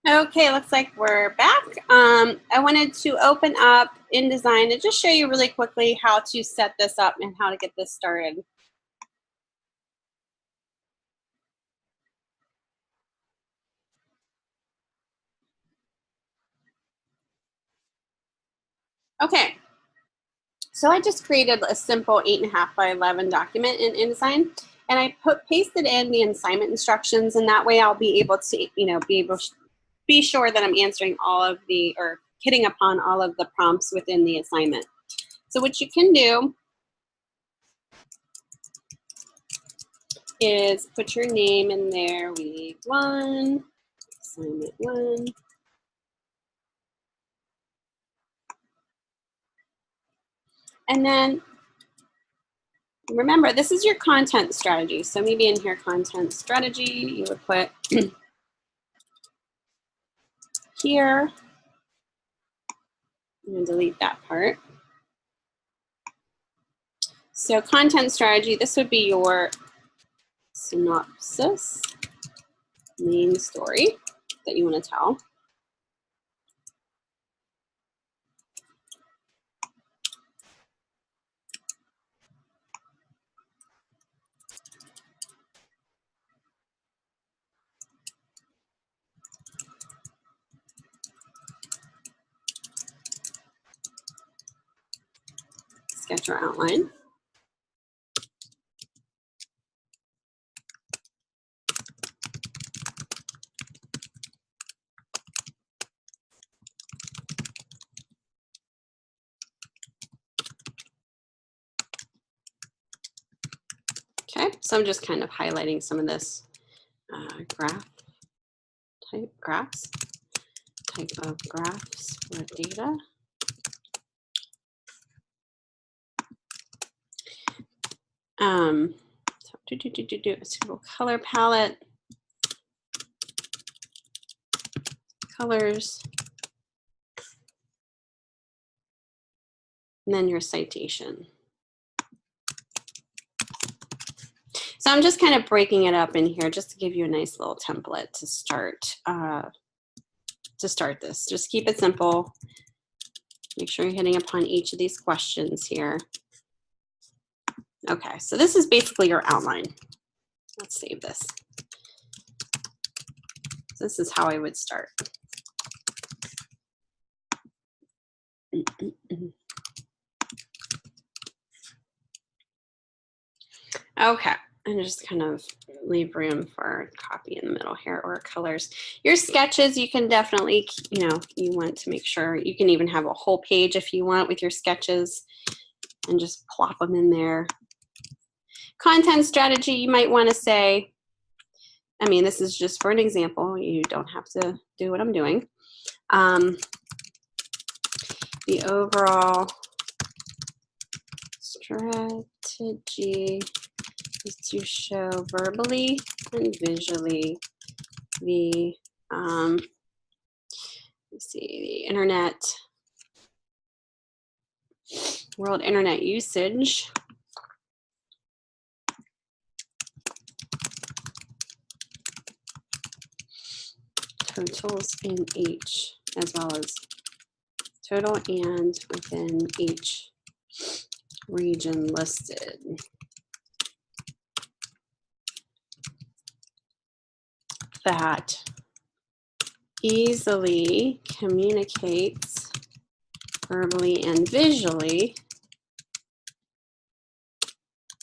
Okay, looks like we're back. I wanted to open up InDesign and just show you really quickly how to set this up and how to get this started. Okay, so I just created a simple 8.5 by 11 document in InDesign, and I pasted in the assignment instructions, and that way I'll be able to, be sure that I'm answering all of the, or hitting upon all of the prompts within the assignment. So what you can do is put your name in there, week 1, assignment 1. And then remember, this is your content strategy. So maybe in here, content strategy, you would put here. I'm going to delete that part. So content strategy, this would be your synopsis, main story that you want to tell. Sketch or outline. Okay, so I'm just kind of highlighting some of this type of graphs for data. A suitable color palette, colors, and then your citation. So I'm just kind of breaking it up in here just to give you a nice little template to start this. Just keep it simple. Make sure you're hitting upon each of these questions here. Okay, so this is basically your outline. Let's save this. So this is how I would start. Okay, and just kind of leave room for copy in the middle here or colors. Your sketches, you can definitely, you want to make sure you can even have a whole page if you want with your sketches and just plop them in there. Content strategy, you might want to say, I mean, this is just for an example. You don't have to do what I'm doing. The overall strategy is to show verbally and visually the, let's see, the world internet usage. Totals in each, as well as total and within each region listed. That easily communicates verbally and visually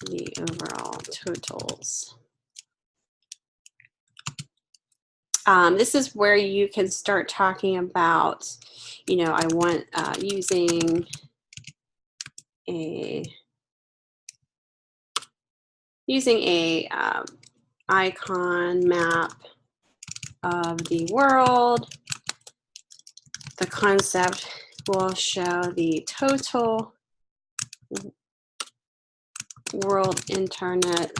the overall totals. This is where you can start talking about, I want using a icon map of the world. The concept will show the total world internet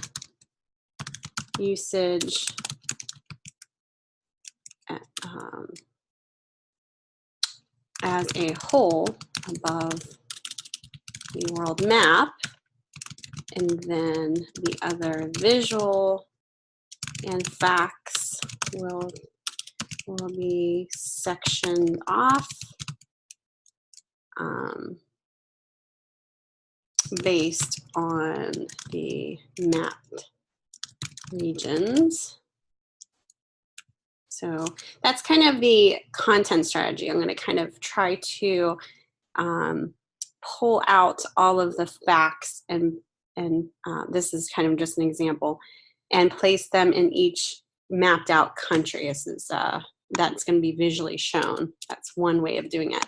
usage as a whole above the world map, and then the other visual and facts will will be sectioned off based on the mapped regions. So that's kind of the content strategy. I'm going to kind of try to pull out all of the facts, and this is kind of just an example, and place them in each mapped out country. This is that's going to be visually shown. That's one way of doing it.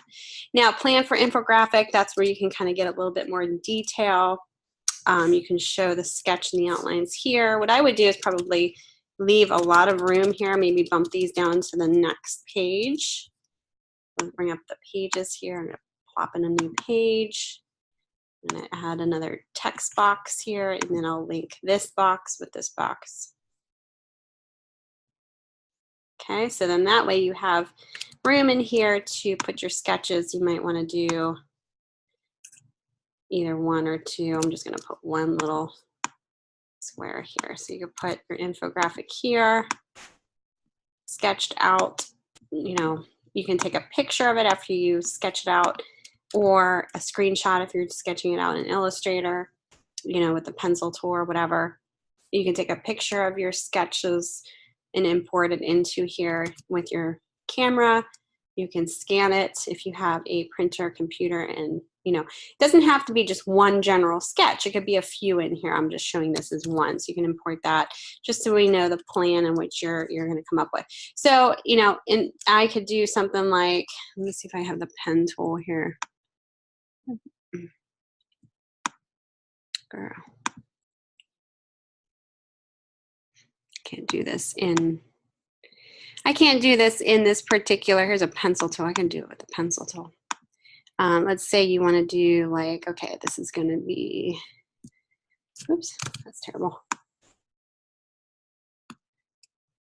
Now, plan for infographic. That's where you can kind of get a little bit more in detail. You can show the sketch and the outlines here. What I would do is probably leave a lot of room here, maybe bump these down to the next page. I'll bring up the pages here. I'm going to plop in a new page. I'm going to add another text box here, and then I'll link this box with this box. Okay, so then that way you have room in here to put your sketches. You might want to do either one or two. I'm just going to put one little square here. So you can put your infographic here, sketched out. You know, you can take a picture of it after you sketch it out, or a screenshot if you're sketching it out in Illustrator, you know, with the pencil tool or whatever. You can take a picture of your sketches and import it into here with your camera. You can scan it if you have a printer, computer, and you know, it doesn't have to be just one general sketch. It could be a few in here. I'm just showing this as one, so you can import that just so we know the plan in which you're going to come up with. So, you know, and I could do something like, let me see if I have the pen tool here. Girl. Can't do this in, I can't do this in this particular, here's a pencil tool. I can do it with the pencil tool. Let's say you want to do like, okay, this is going to be, oops, that's terrible.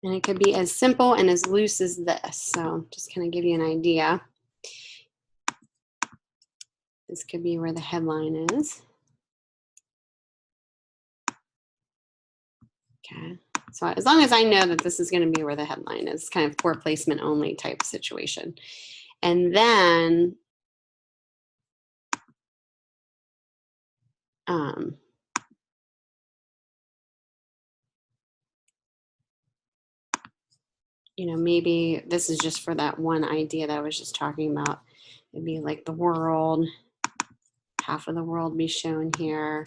And it could be as simple and as loose as this. So just kind of give you an idea. This could be where the headline is. Okay, so as long as I know that this is going to be where the headline is, kind of for placement only type situation. And then you know, maybe this is just for that one idea that I was just talking about. It'd be like the world, half of the world be shown here.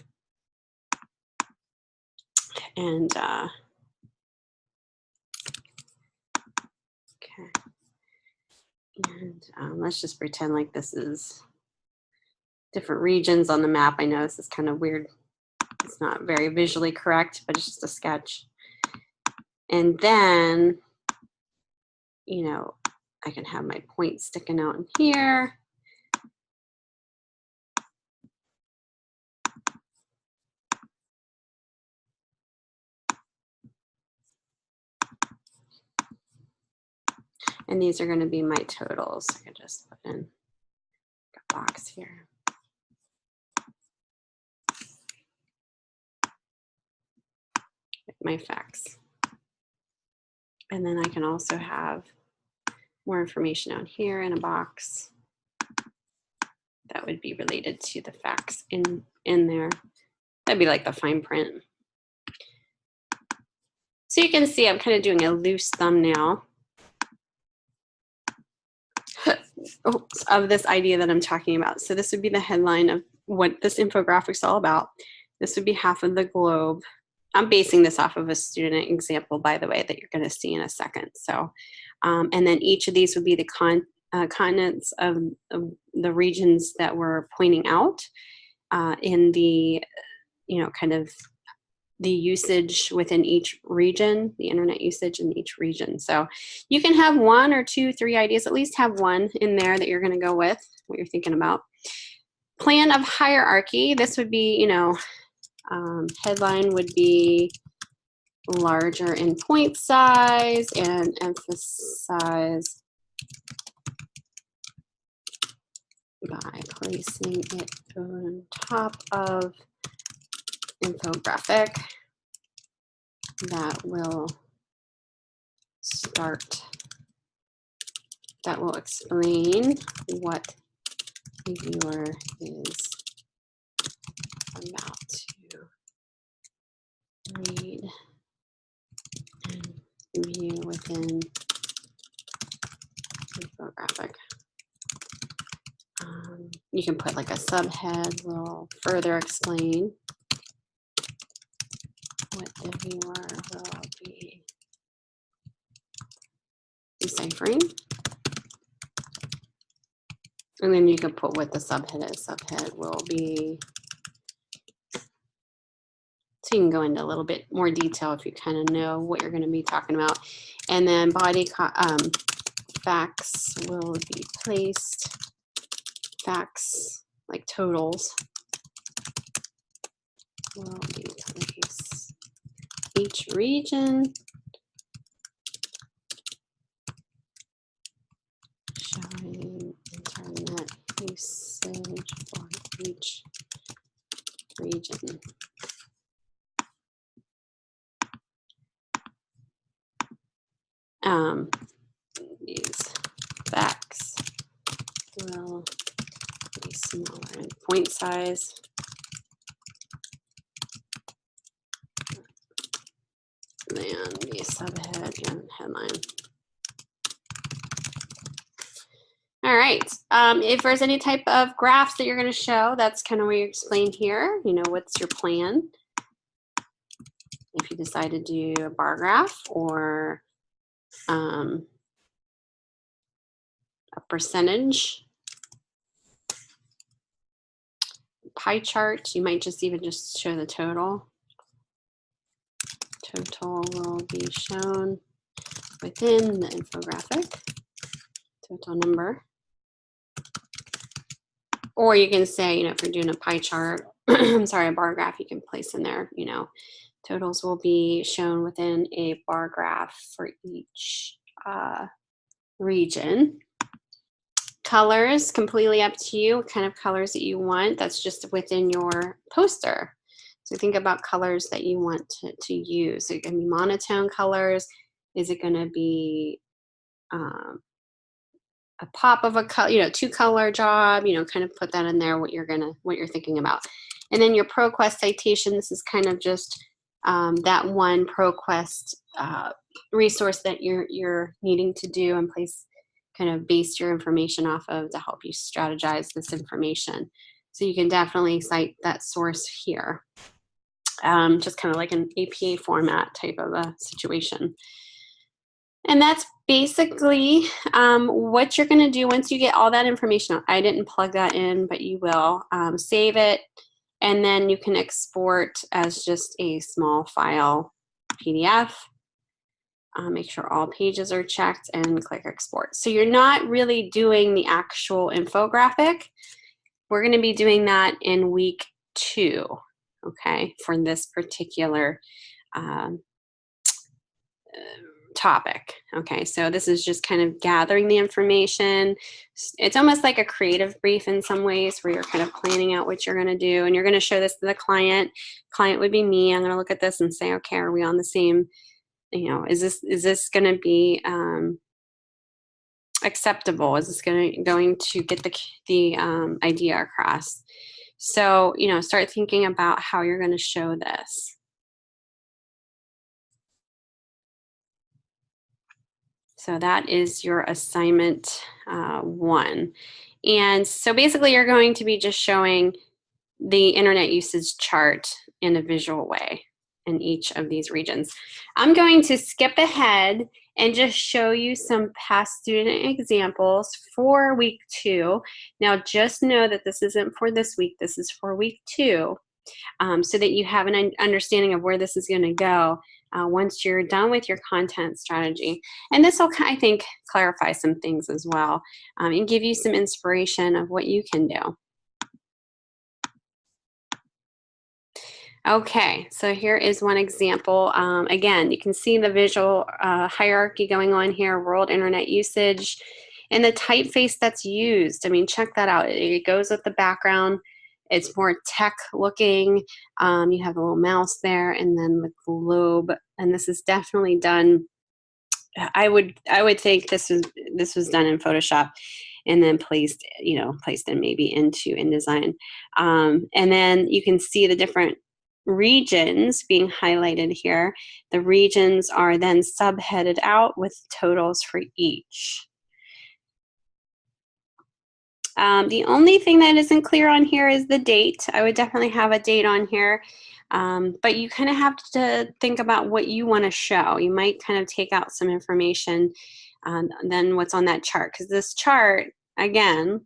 And okay. And let's just pretend like this is different regions on the map. I know this is kind of weird. It's not very visually correct, but it's just a sketch. And then, you know, I can have my point sticking out in here. And these are going to be my totals. I can just put in a box here. My facts. And then I can also have more information out here in a box that would be related to the facts in there. That'd be like the fine print. So you can see I'm kind of doing a loose thumbnail of this idea that I'm talking about. So this would be the headline of what this infographic is all about. This would be half of the globe. I'm basing this off of a student example, by the way, that you're going to see in a second. So, and then each of these would be the continents of the regions that we're pointing out in the, you know, kind of the usage within each region, the internet usage in each region. So you can have one or two, three ideas, at least have one in there that you're going to go with, what you're thinking about. Plan of hierarchy. This would be, you know, headline would be larger in point size and emphasize by placing it on top of infographic that will start that will explain what the viewer is about to read and view within infographic. You can put like a subhead, will further explain what the viewer will be deciphering. And then you can put what the subhead is. Subhead will be, so you can go into a little bit more detail if you kind of know what you're going to be talking about. And then body facts will be placed, facts like totals will be placed each region, showing internet usage for each region. These facts will be smaller in point size. Than the subhead and headline. All right. If there's any type of graphs that you're going to show, that's kind of what you explain here. You know, what's your plan? If you decide to do a bar graph or a percentage, pie chart, you might just even just show the total. Total will be shown within the infographic, total number. Or you can say, you know, if you're doing a pie chart, I'm sorry, a bar graph, you can place in there, you know, totals will be shown within a bar graph for each region. Colors, completely up to you, what kind of colors that you want. That's just within your poster. So think about colors that you want to use. So it can be monotone colors. Is it going to be a pop of a color, you know, 2-color job, you know, kind of put that in there, what you're thinking about. And then your ProQuest citation, this is kind of just that one ProQuest resource that you're needing to do and place, kind of base your information off of to help you strategize this information. So you can definitely cite that source here. Just kind of like an APA format type of a situation. And that's basically what you're going to do once you get all that information out. I didn't plug that in, but you will. Save it, and then you can export as just a small file PDF. Make sure all pages are checked and click export. So you're not really doing the actual infographic. We're going to be doing that in week 2, okay, for this particular topic. Okay, so this is just kind of gathering the information. It's almost like a creative brief in some ways, where you're kind of planning out what you're going to do, and you're going to show this to the client. Client would be me. I'm going to look at this and say, okay, are we on the same, you know, is this going to be acceptable? Is this going to get the idea across? So, you know, start thinking about how you're going to show this. So that is your assignment 1. And so basically you're going to be just showing the internet usage chart in a visual way in each of these regions. I'm going to skip ahead and just show you some past student examples for week 2. Now just know that this isn't for this week, this is for week 2, so that you have an understanding of where this is going to go once you're done with your content strategy. And this will, I think, clarify some things as well, and give you some inspiration of what you can do. Okay, so here is one example. Again, you can see the visual hierarchy going on here, world internet usage, and the typeface that's used. I mean, check that out. It goes with the background. It's more tech looking. You have a little mouse there and then the globe. And this is definitely done I would think this was done in Photoshop and then placed in maybe into InDesign. And then you can see the different regions being highlighted here. The regions are then subheaded out with totals for each. The only thing that isn't clear on here is the date. I would definitely have a date on here. But you kind of have to think about what you want to show. You might kind of take out some information than what's on that chart, because this chart, again,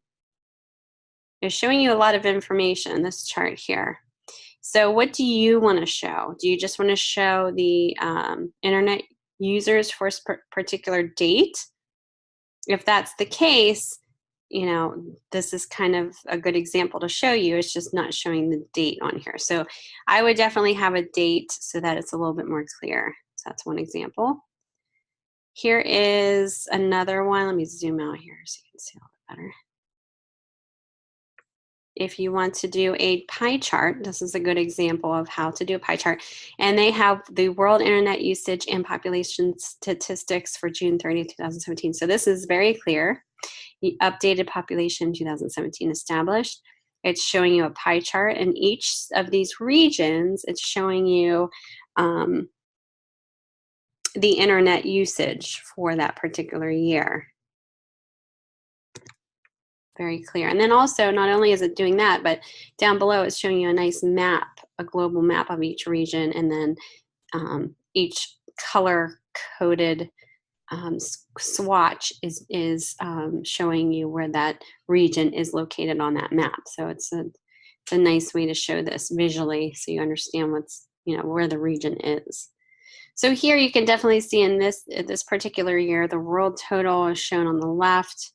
is showing you a lot of information, this chart here. So what do you want to show? Do you just want to show the internet users for a particular date? If that's the case, this is kind of a good example to show you. It's just not showing the date on here. So I would definitely have a date so that it's a little bit more clear. So that's one example. Here is another one. Let me zoom out here so you can see a little bit better. If you want to do a pie chart, this is a good example of how to do a pie chart. And they have the world internet usage and population statistics for June 30th, 2017. So this is very clear. The updated population 2017 established. It's showing you a pie chart, and each of these regions, it's showing you the internet usage for that particular year. Very clear. And then also, not only is it doing that, but down below it's showing you a nice map, a global map of each region, and then each color-coded swatch is showing you where that region is located on that map. So it's a nice way to show this visually, so you understand what's where the region is. So here you can definitely see in this particular year, the world total is shown on the left.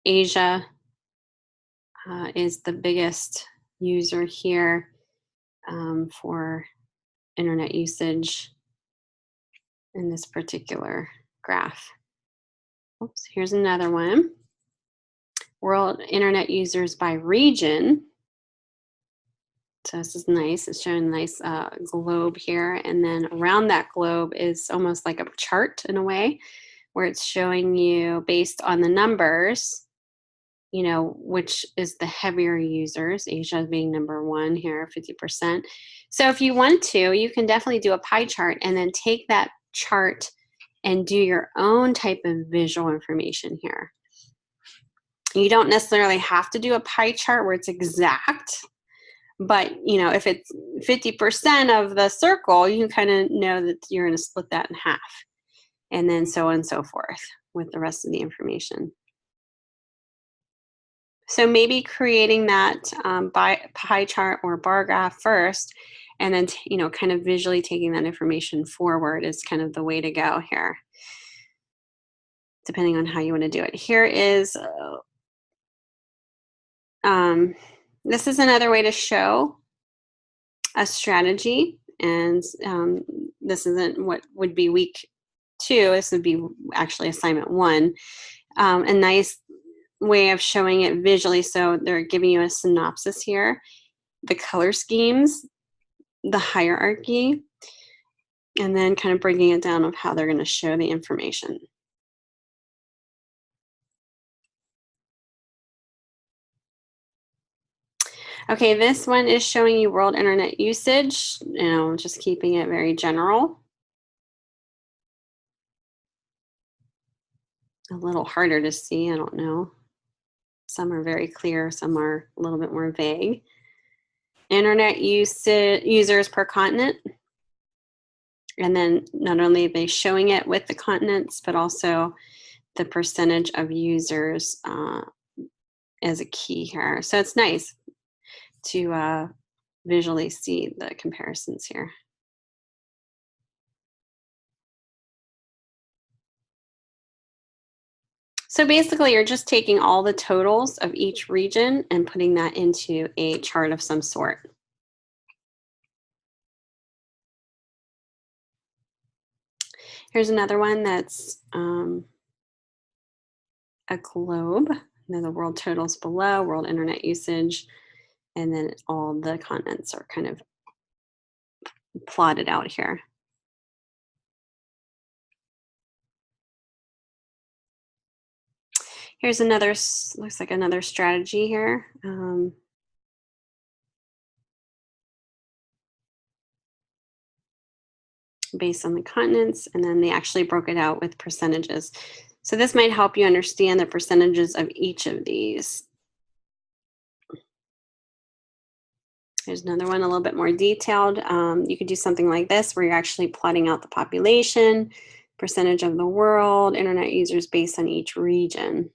Asia is the biggest user here for internet usage in this particular graph. Oops, here's another one. World internet users by region. So this is nice. It's showing a nice globe here. And then around that globe is almost like a chart in a way, where it's showing you based on the numbers, which is the heavier users, Asia being number one here, 50%. So if you want to, you can definitely do a pie chart and then take that chart and do your own type of visual information here. You don't necessarily have to do a pie chart where it's exact, but if it's 50% of the circle, you kind of know that you're going to split that in half, and then so on and so forth with the rest of the information. So maybe creating that pie chart or bar graph first, and then kind of visually taking that information forward is kind of the way to go here, depending on how you want to do it. Here is this is another way to show a strategy, and this isn't what would be week 2. This would be actually assignment 1. A nice way of showing it visually. So they're giving you a synopsis here, the color schemes, the hierarchy, and then kind of breaking it down of how they're going to show the information. Okay, this one is showing you world internet usage, just keeping it very general. A little harder to see, I don't know. Some are very clear, some are a little bit more vague. Internet users per continent. And then not only are they showing it with the continents, but also the percentage of users as a key here. So it's nice to visually see the comparisons here. So basically, you're just taking all the totals of each region and putting that into a chart of some sort. Here's another one that's a globe. And then the world totals below, world internet usage, and then all the continents are kind of plotted out here. Here's another, looks like another strategy here. Based on the continents, and then they actually broke it out with percentages. So this might help you understand the percentages of each of these. There's another one a little bit more detailed. You could do something like this where you're actually plotting out the population, percentage of the world, internet users based on each region.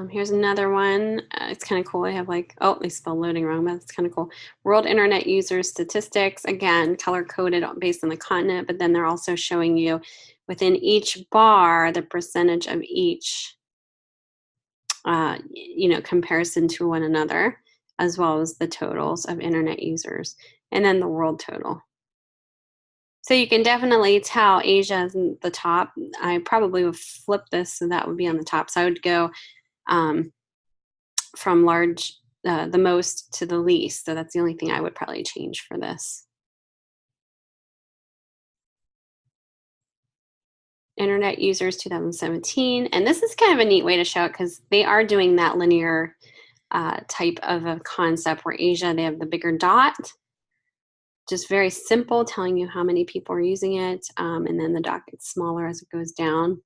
Here's another one. It's kind of cool. I have like, oh, they spelled loading wrong, but it's kind of cool. World Internet Users Statistics, again, color coded based on the continent, but then they're also showing you within each bar the percentage of each, comparison to one another, as well as the totals of internet users, and then the world total. So you can definitely tell Asia is in the top. I probably would flip this so that would be on the top. So I would go from large, the most to the least. So that's the only thing I would probably change for this. Internet users 2017. And this is kind of a neat way to show it because they are doing that linear type of a concept where Asia, they have the bigger dot. Just very simple, telling you how many people are using it. And then the dot gets smaller as it goes down.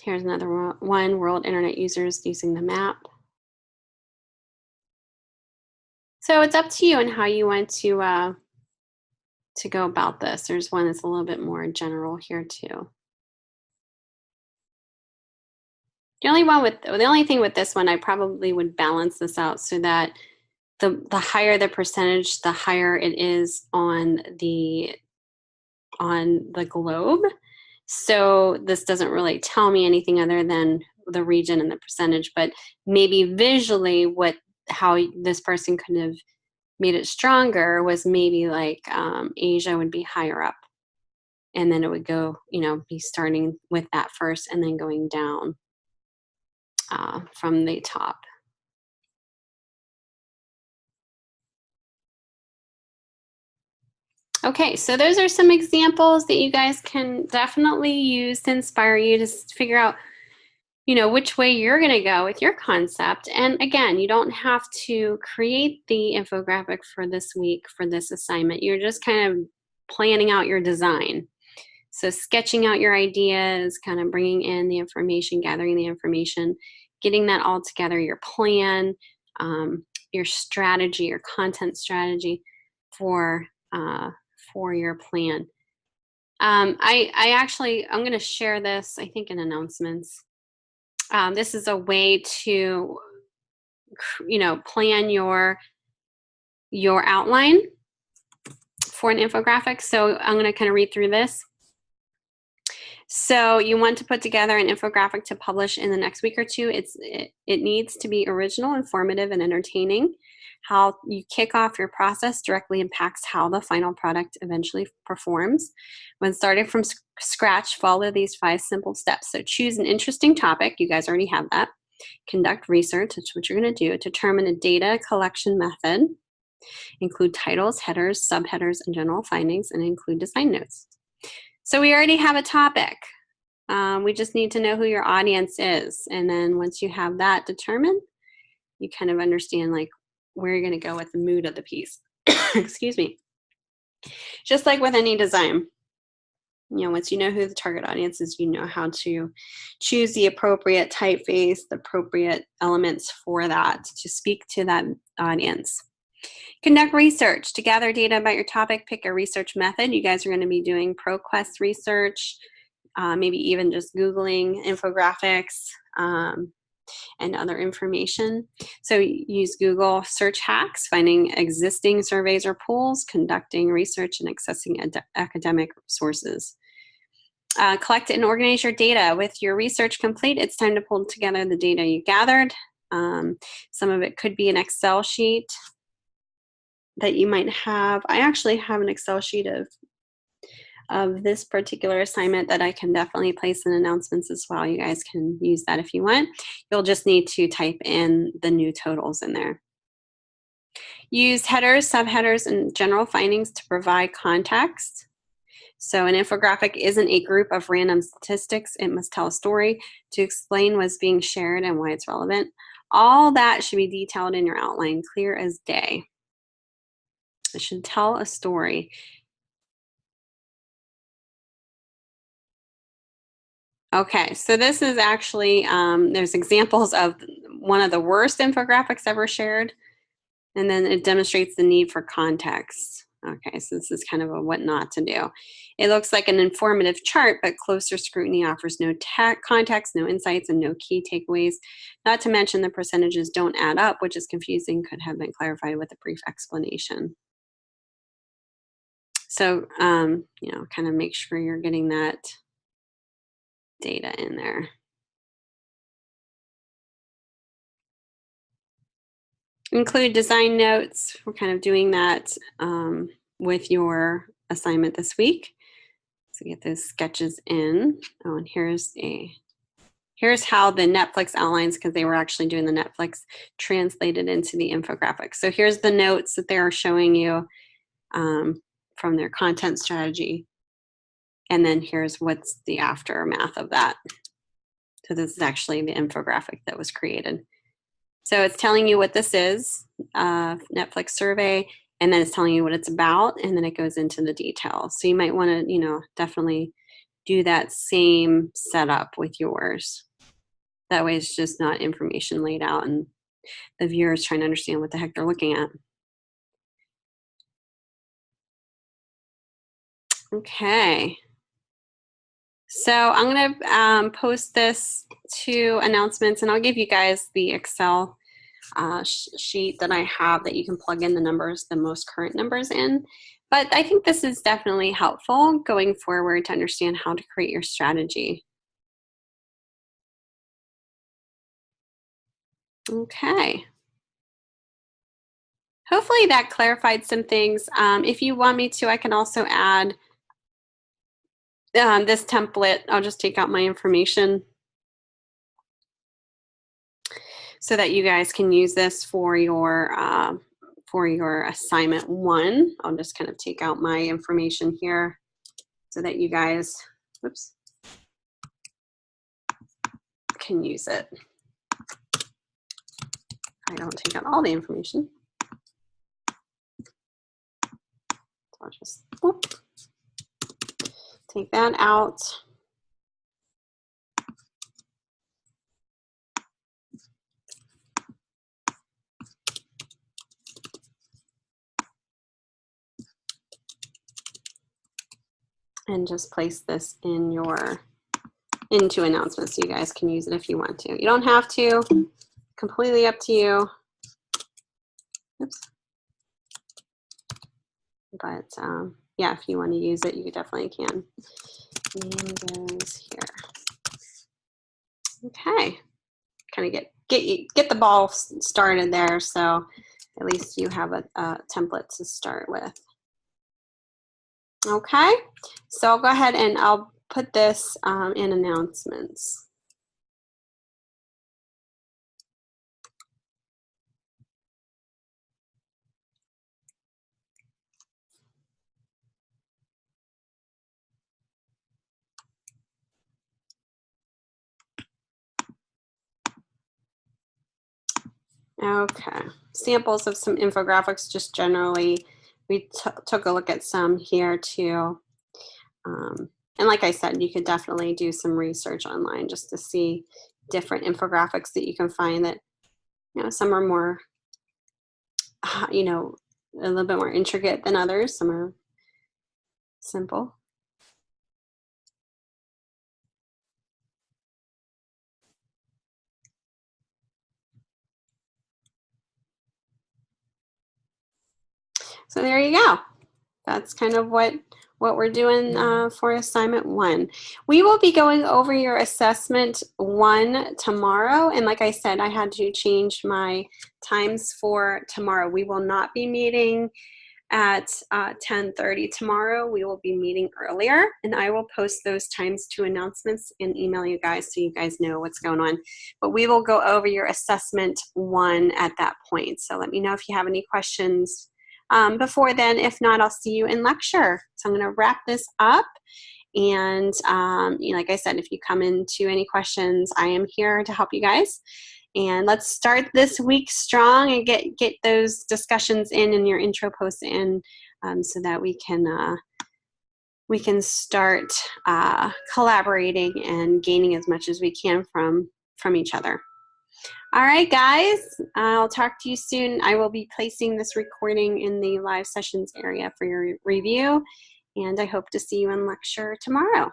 Here's another one, world internet users using the map. So it's up to you and how you want to go about this. There's one that's a little bit more general here too. The only thing with this one, I probably would balance this out so that the higher the percentage, the higher it is on the globe. So this doesn't really tell me anything other than the region and the percentage, but maybe visually how this person could have made it stronger was maybe like Asia would be higher up, and then it would go, be starting with that first and then going down from the top. Okay, so those are some examples that you guys can definitely use to inspire you to figure out, which way you're going to go with your concept. And again, you don't have to create the infographic for this week for this assignment. You're just kind of planning out your design. So sketching out your ideas, kind of bringing in the information, gathering the information, getting that all together, your plan, your strategy, your content strategy for your plan. I'm going to share this, I think, in announcements. This is a way to, plan your outline for an infographic. So I'm going to kind of read through this. So you want to put together an infographic to publish in the next week or two. It needs to be original, informative, and entertaining. How you kick off your process directly impacts how the final product eventually performs. When starting from scratch, follow these 5 simple steps. So choose an interesting topic. You guys already have that. Conduct research, that's what you're going to do. Determine a data collection method. Include titles, headers, subheaders, and general findings, and include design notes. So we already have a topic. We just need to know who your audience is. And then once you have that determined, you kind of understand like where you're going to go with the mood of the piece. Excuse me. Just like with any design, once you know who the target audience is, you know how to choose the appropriate typeface, the appropriate elements for that to speak to that audience. Conduct research to gather data about your topic. Pick a research method. You guys are going to be doing ProQuest research, maybe even just Googling infographics and other information. So use Google search hacks, finding existing surveys or polls, conducting research, and accessing academic sources. Collect and organize your data. With your research complete, it's time to pull together the data you gathered. Some of it could be an Excel sheet that you might have. I actually have an Excel sheet of this particular assignment that I can definitely place in announcements as well. You guys can use that if you want. You'll just need to type in the new totals in there. Use headers, subheaders, and general findings to provide context. So an infographic isn't a group of random statistics. It must tell a story to explain what's being shared and why it's relevant. All that should be detailed in your outline, clear as day. It should tell a story. Okay, so this is actually, there's examples of one of the worst infographics ever shared, and then it demonstrates the need for context. Okay, so this is kind of a what not to do. It looks like an informative chart, but closer scrutiny offers no context, no insights, and no key takeaways. Not to mention the percentages don't add up, which is confusing, could have been clarified with a brief explanation. So, you know, kind of make sure you're getting that data in there. Include design notes. We're kind of doing that with your assignment this week. So get those sketches in. Oh, and here's how the Netflix outlines, because they were actually doing the Netflix, translated into the infographic. So here's the notes that they're showing you from their content strategy. And then here's what's the aftermath of that. So this is actually the infographic that was created. So it's telling you what this is, Netflix survey, and then it's telling you what it's about, and then it goes into the details. So you might want to, you know, definitely do that same setup with yours. That way it's just not information laid out and the viewer is trying to understand what the heck they're looking at. Okay. So I'm going to post this to announcements, and I'll give you guys the Excel sheet that I have that you can plug in the numbers, the most current numbers in. But I think this is definitely helpful going forward to understand how to create your strategy. Okay. Hopefully that clarified some things. If you want me to, I can also add this template. I'll just take out my information so that you guys can use this for your assignment 1. I'll just kind of take out my information here so that you guys, whoops, can use it. I don't take out all the information. I'll just whoop, take that out. And just place this in into announcements so you guys can use it if you want to. You don't have to, completely up to you. Oops. But yeah, if you want to use it, you definitely can. Name goes here. Okay, kind of get the ball started there, so at least you have a template to start with. Okay, so I'll go ahead and I'll put this in announcements. Okay, samples of some infographics, just generally. We took a look at some here too. And like I said, you could definitely do some research online just to see different infographics that you can find that, you know, some are more, you know, a little bit more intricate than others. Some are simple. So there you go. that's kind of what we're doing for assignment 1. We will be going over your assessment 1 tomorrow. And like I said, I had to change my times for tomorrow. We will not be meeting at 10:30 tomorrow. We will be meeting earlier, and I will post those times to announcements and email you guys so you guys know what's going on. But we will go over your assessment 1 at that point. So let me know if you have any questions before then. If not, I'll see you in lecture. So I'm going to wrap this up. And you know, like I said, if you come into any questions, I am here to help you guys. And let's start this week strong and get those discussions in and your intro posts in, so that we can start collaborating and gaining as much as we can from each other. All right, guys, I'll talk to you soon. I will be placing this recording in the live sessions area for your review, and I hope to see you in lecture tomorrow.